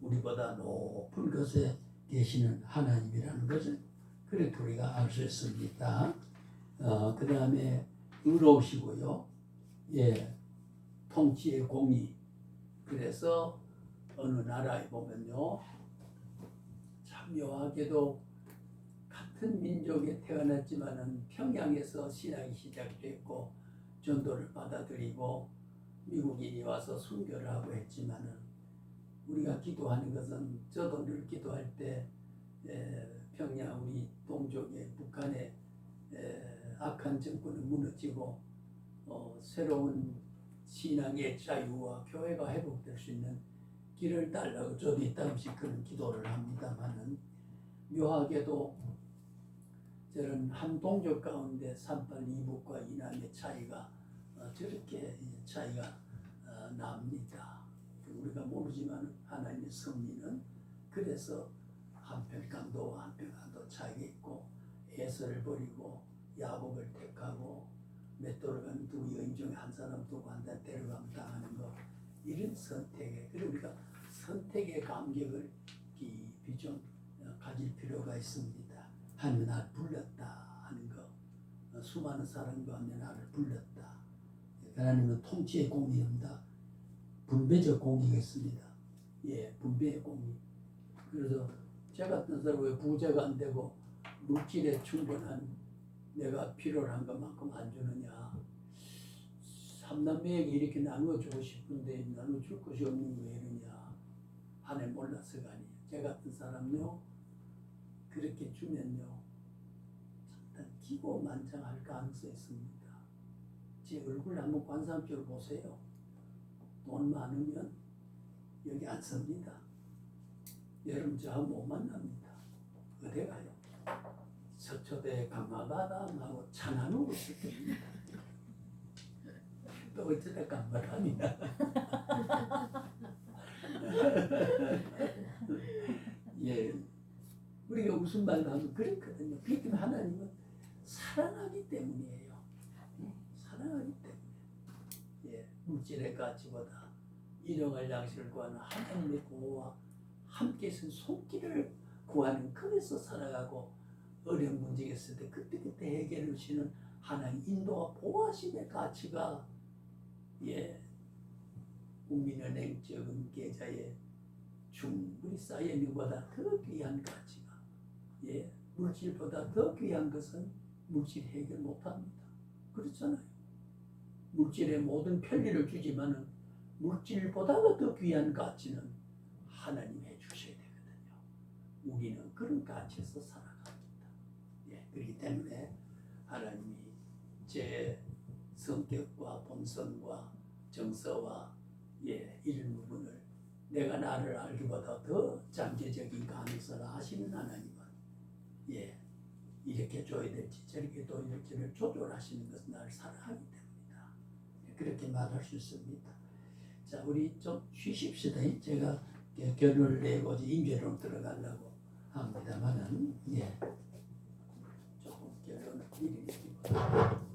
우리보다 높은 것에 계시는 하나님이라는 것을 그렇게 우리가 알 수 있습니다. 그 다음에 의로우시고요. 예, 통치의 공의. 그래서 어느 나라에 보면요, 참 묘하게도 같은 같은 민족에 태어났지만은 평양에서 신학이 시작됐고 전도를 받아들이고 미국인이 와서 순교를 하고 했지만은 우리가 기도하는 것은 저도 늘 기도할 때 평양 우리 동족의 북한의 악한 정권은 무너지고 새로운 신앙의 자유와 교회가 회복될 수 있는 길을 달라고 저도 이따금씩 그런 기도를 합니다만은 묘하게도 저는 한 동족 가운데 산발 이북과 이남의 차이가 저렇게 차이가 납니다. 우리가 모르지만 하나님의 섭리는 그래서 한편 강도와 한편 강도 차이가 있고 에서를 버리고 야곱을 택하고 맷돌을 간 두 여인 중에 한 사람 두고 한 단 데려가면 당하는 거 이런 선택에 그리고 우리가 선택의 감격을 깊이 좀 가질 필요가 있습니다. 하나님 나를 불렀다 하는 거 수많은 사람 가운데 나를 불렀다. 하나님은 통치의 공의입니다. 분배적 공의겠습니다. 예, 분배의 공의. 그래서 저 같은 사람 왜 부자가 안 되고 물질에 충분한 내가 필요로 한 것만큼 안 주느냐. 삼남매에게 이렇게 나눠주고 싶은데 나눠줄 것이 없는 왜 이러냐. 하나님 몰라서가 아니에요. 저 같은 사람요 그렇게 주면요 상당히 기고만장할 가능성이 있습니다. 제 얼굴 한번 관상적으로 보세요. 돈 많으면 여기 안 섭니다. 여러분 저 못 만납니다. 어디 가요? 서초대 강마바다하고 천안으로 있을 겁니다. 또 어쩌다 강마바다입니다. 예, 우리가 무슨 말도 하면 그렇거든요. 그렇게 하나님은 사랑하기 때문이에요. 사랑하기 때문에. 예, 물질의 가치보다 일용할 양식을 구하는 하나님의 보호와 함께 쓴 손길을 구하는 그래서 살아가고 어려운 문제가 있을 때 그때그때 해결해 주시는 하나님 인도와 보호하심의 가치가 예, 국민은행 적은 계좌에 충분히 쌓여 있는 것보다 더 귀한 가치가 예, 물질보다 더 귀한 것은 물질 해결 못합니다. 그렇잖아요. 물질의 모든 편리를 주지만은 물질보다가 더 귀한 가치는 하나님 해주셔야 되거든요. 우리는 그런 가치에서 살아갑니다. 예, 그렇기 때문에 하나님이 제 성격과 본성과 정서와 예, 이런 부분을 내가 나를 알기보다 더 잠재적인 가능성을 아시는 하나님은 예, 이렇게 줘야 될지 저렇게 줘야 될지를 조절하시는 것은 나를 사랑하기 때문이다. 예, 그렇게 말할 수 있습니다. 자, 우리 좀 쉬십시다. 제가 결론을 내고 임계로 들어가려고 합니다만은 예, 조금 결론을 미리 내기보다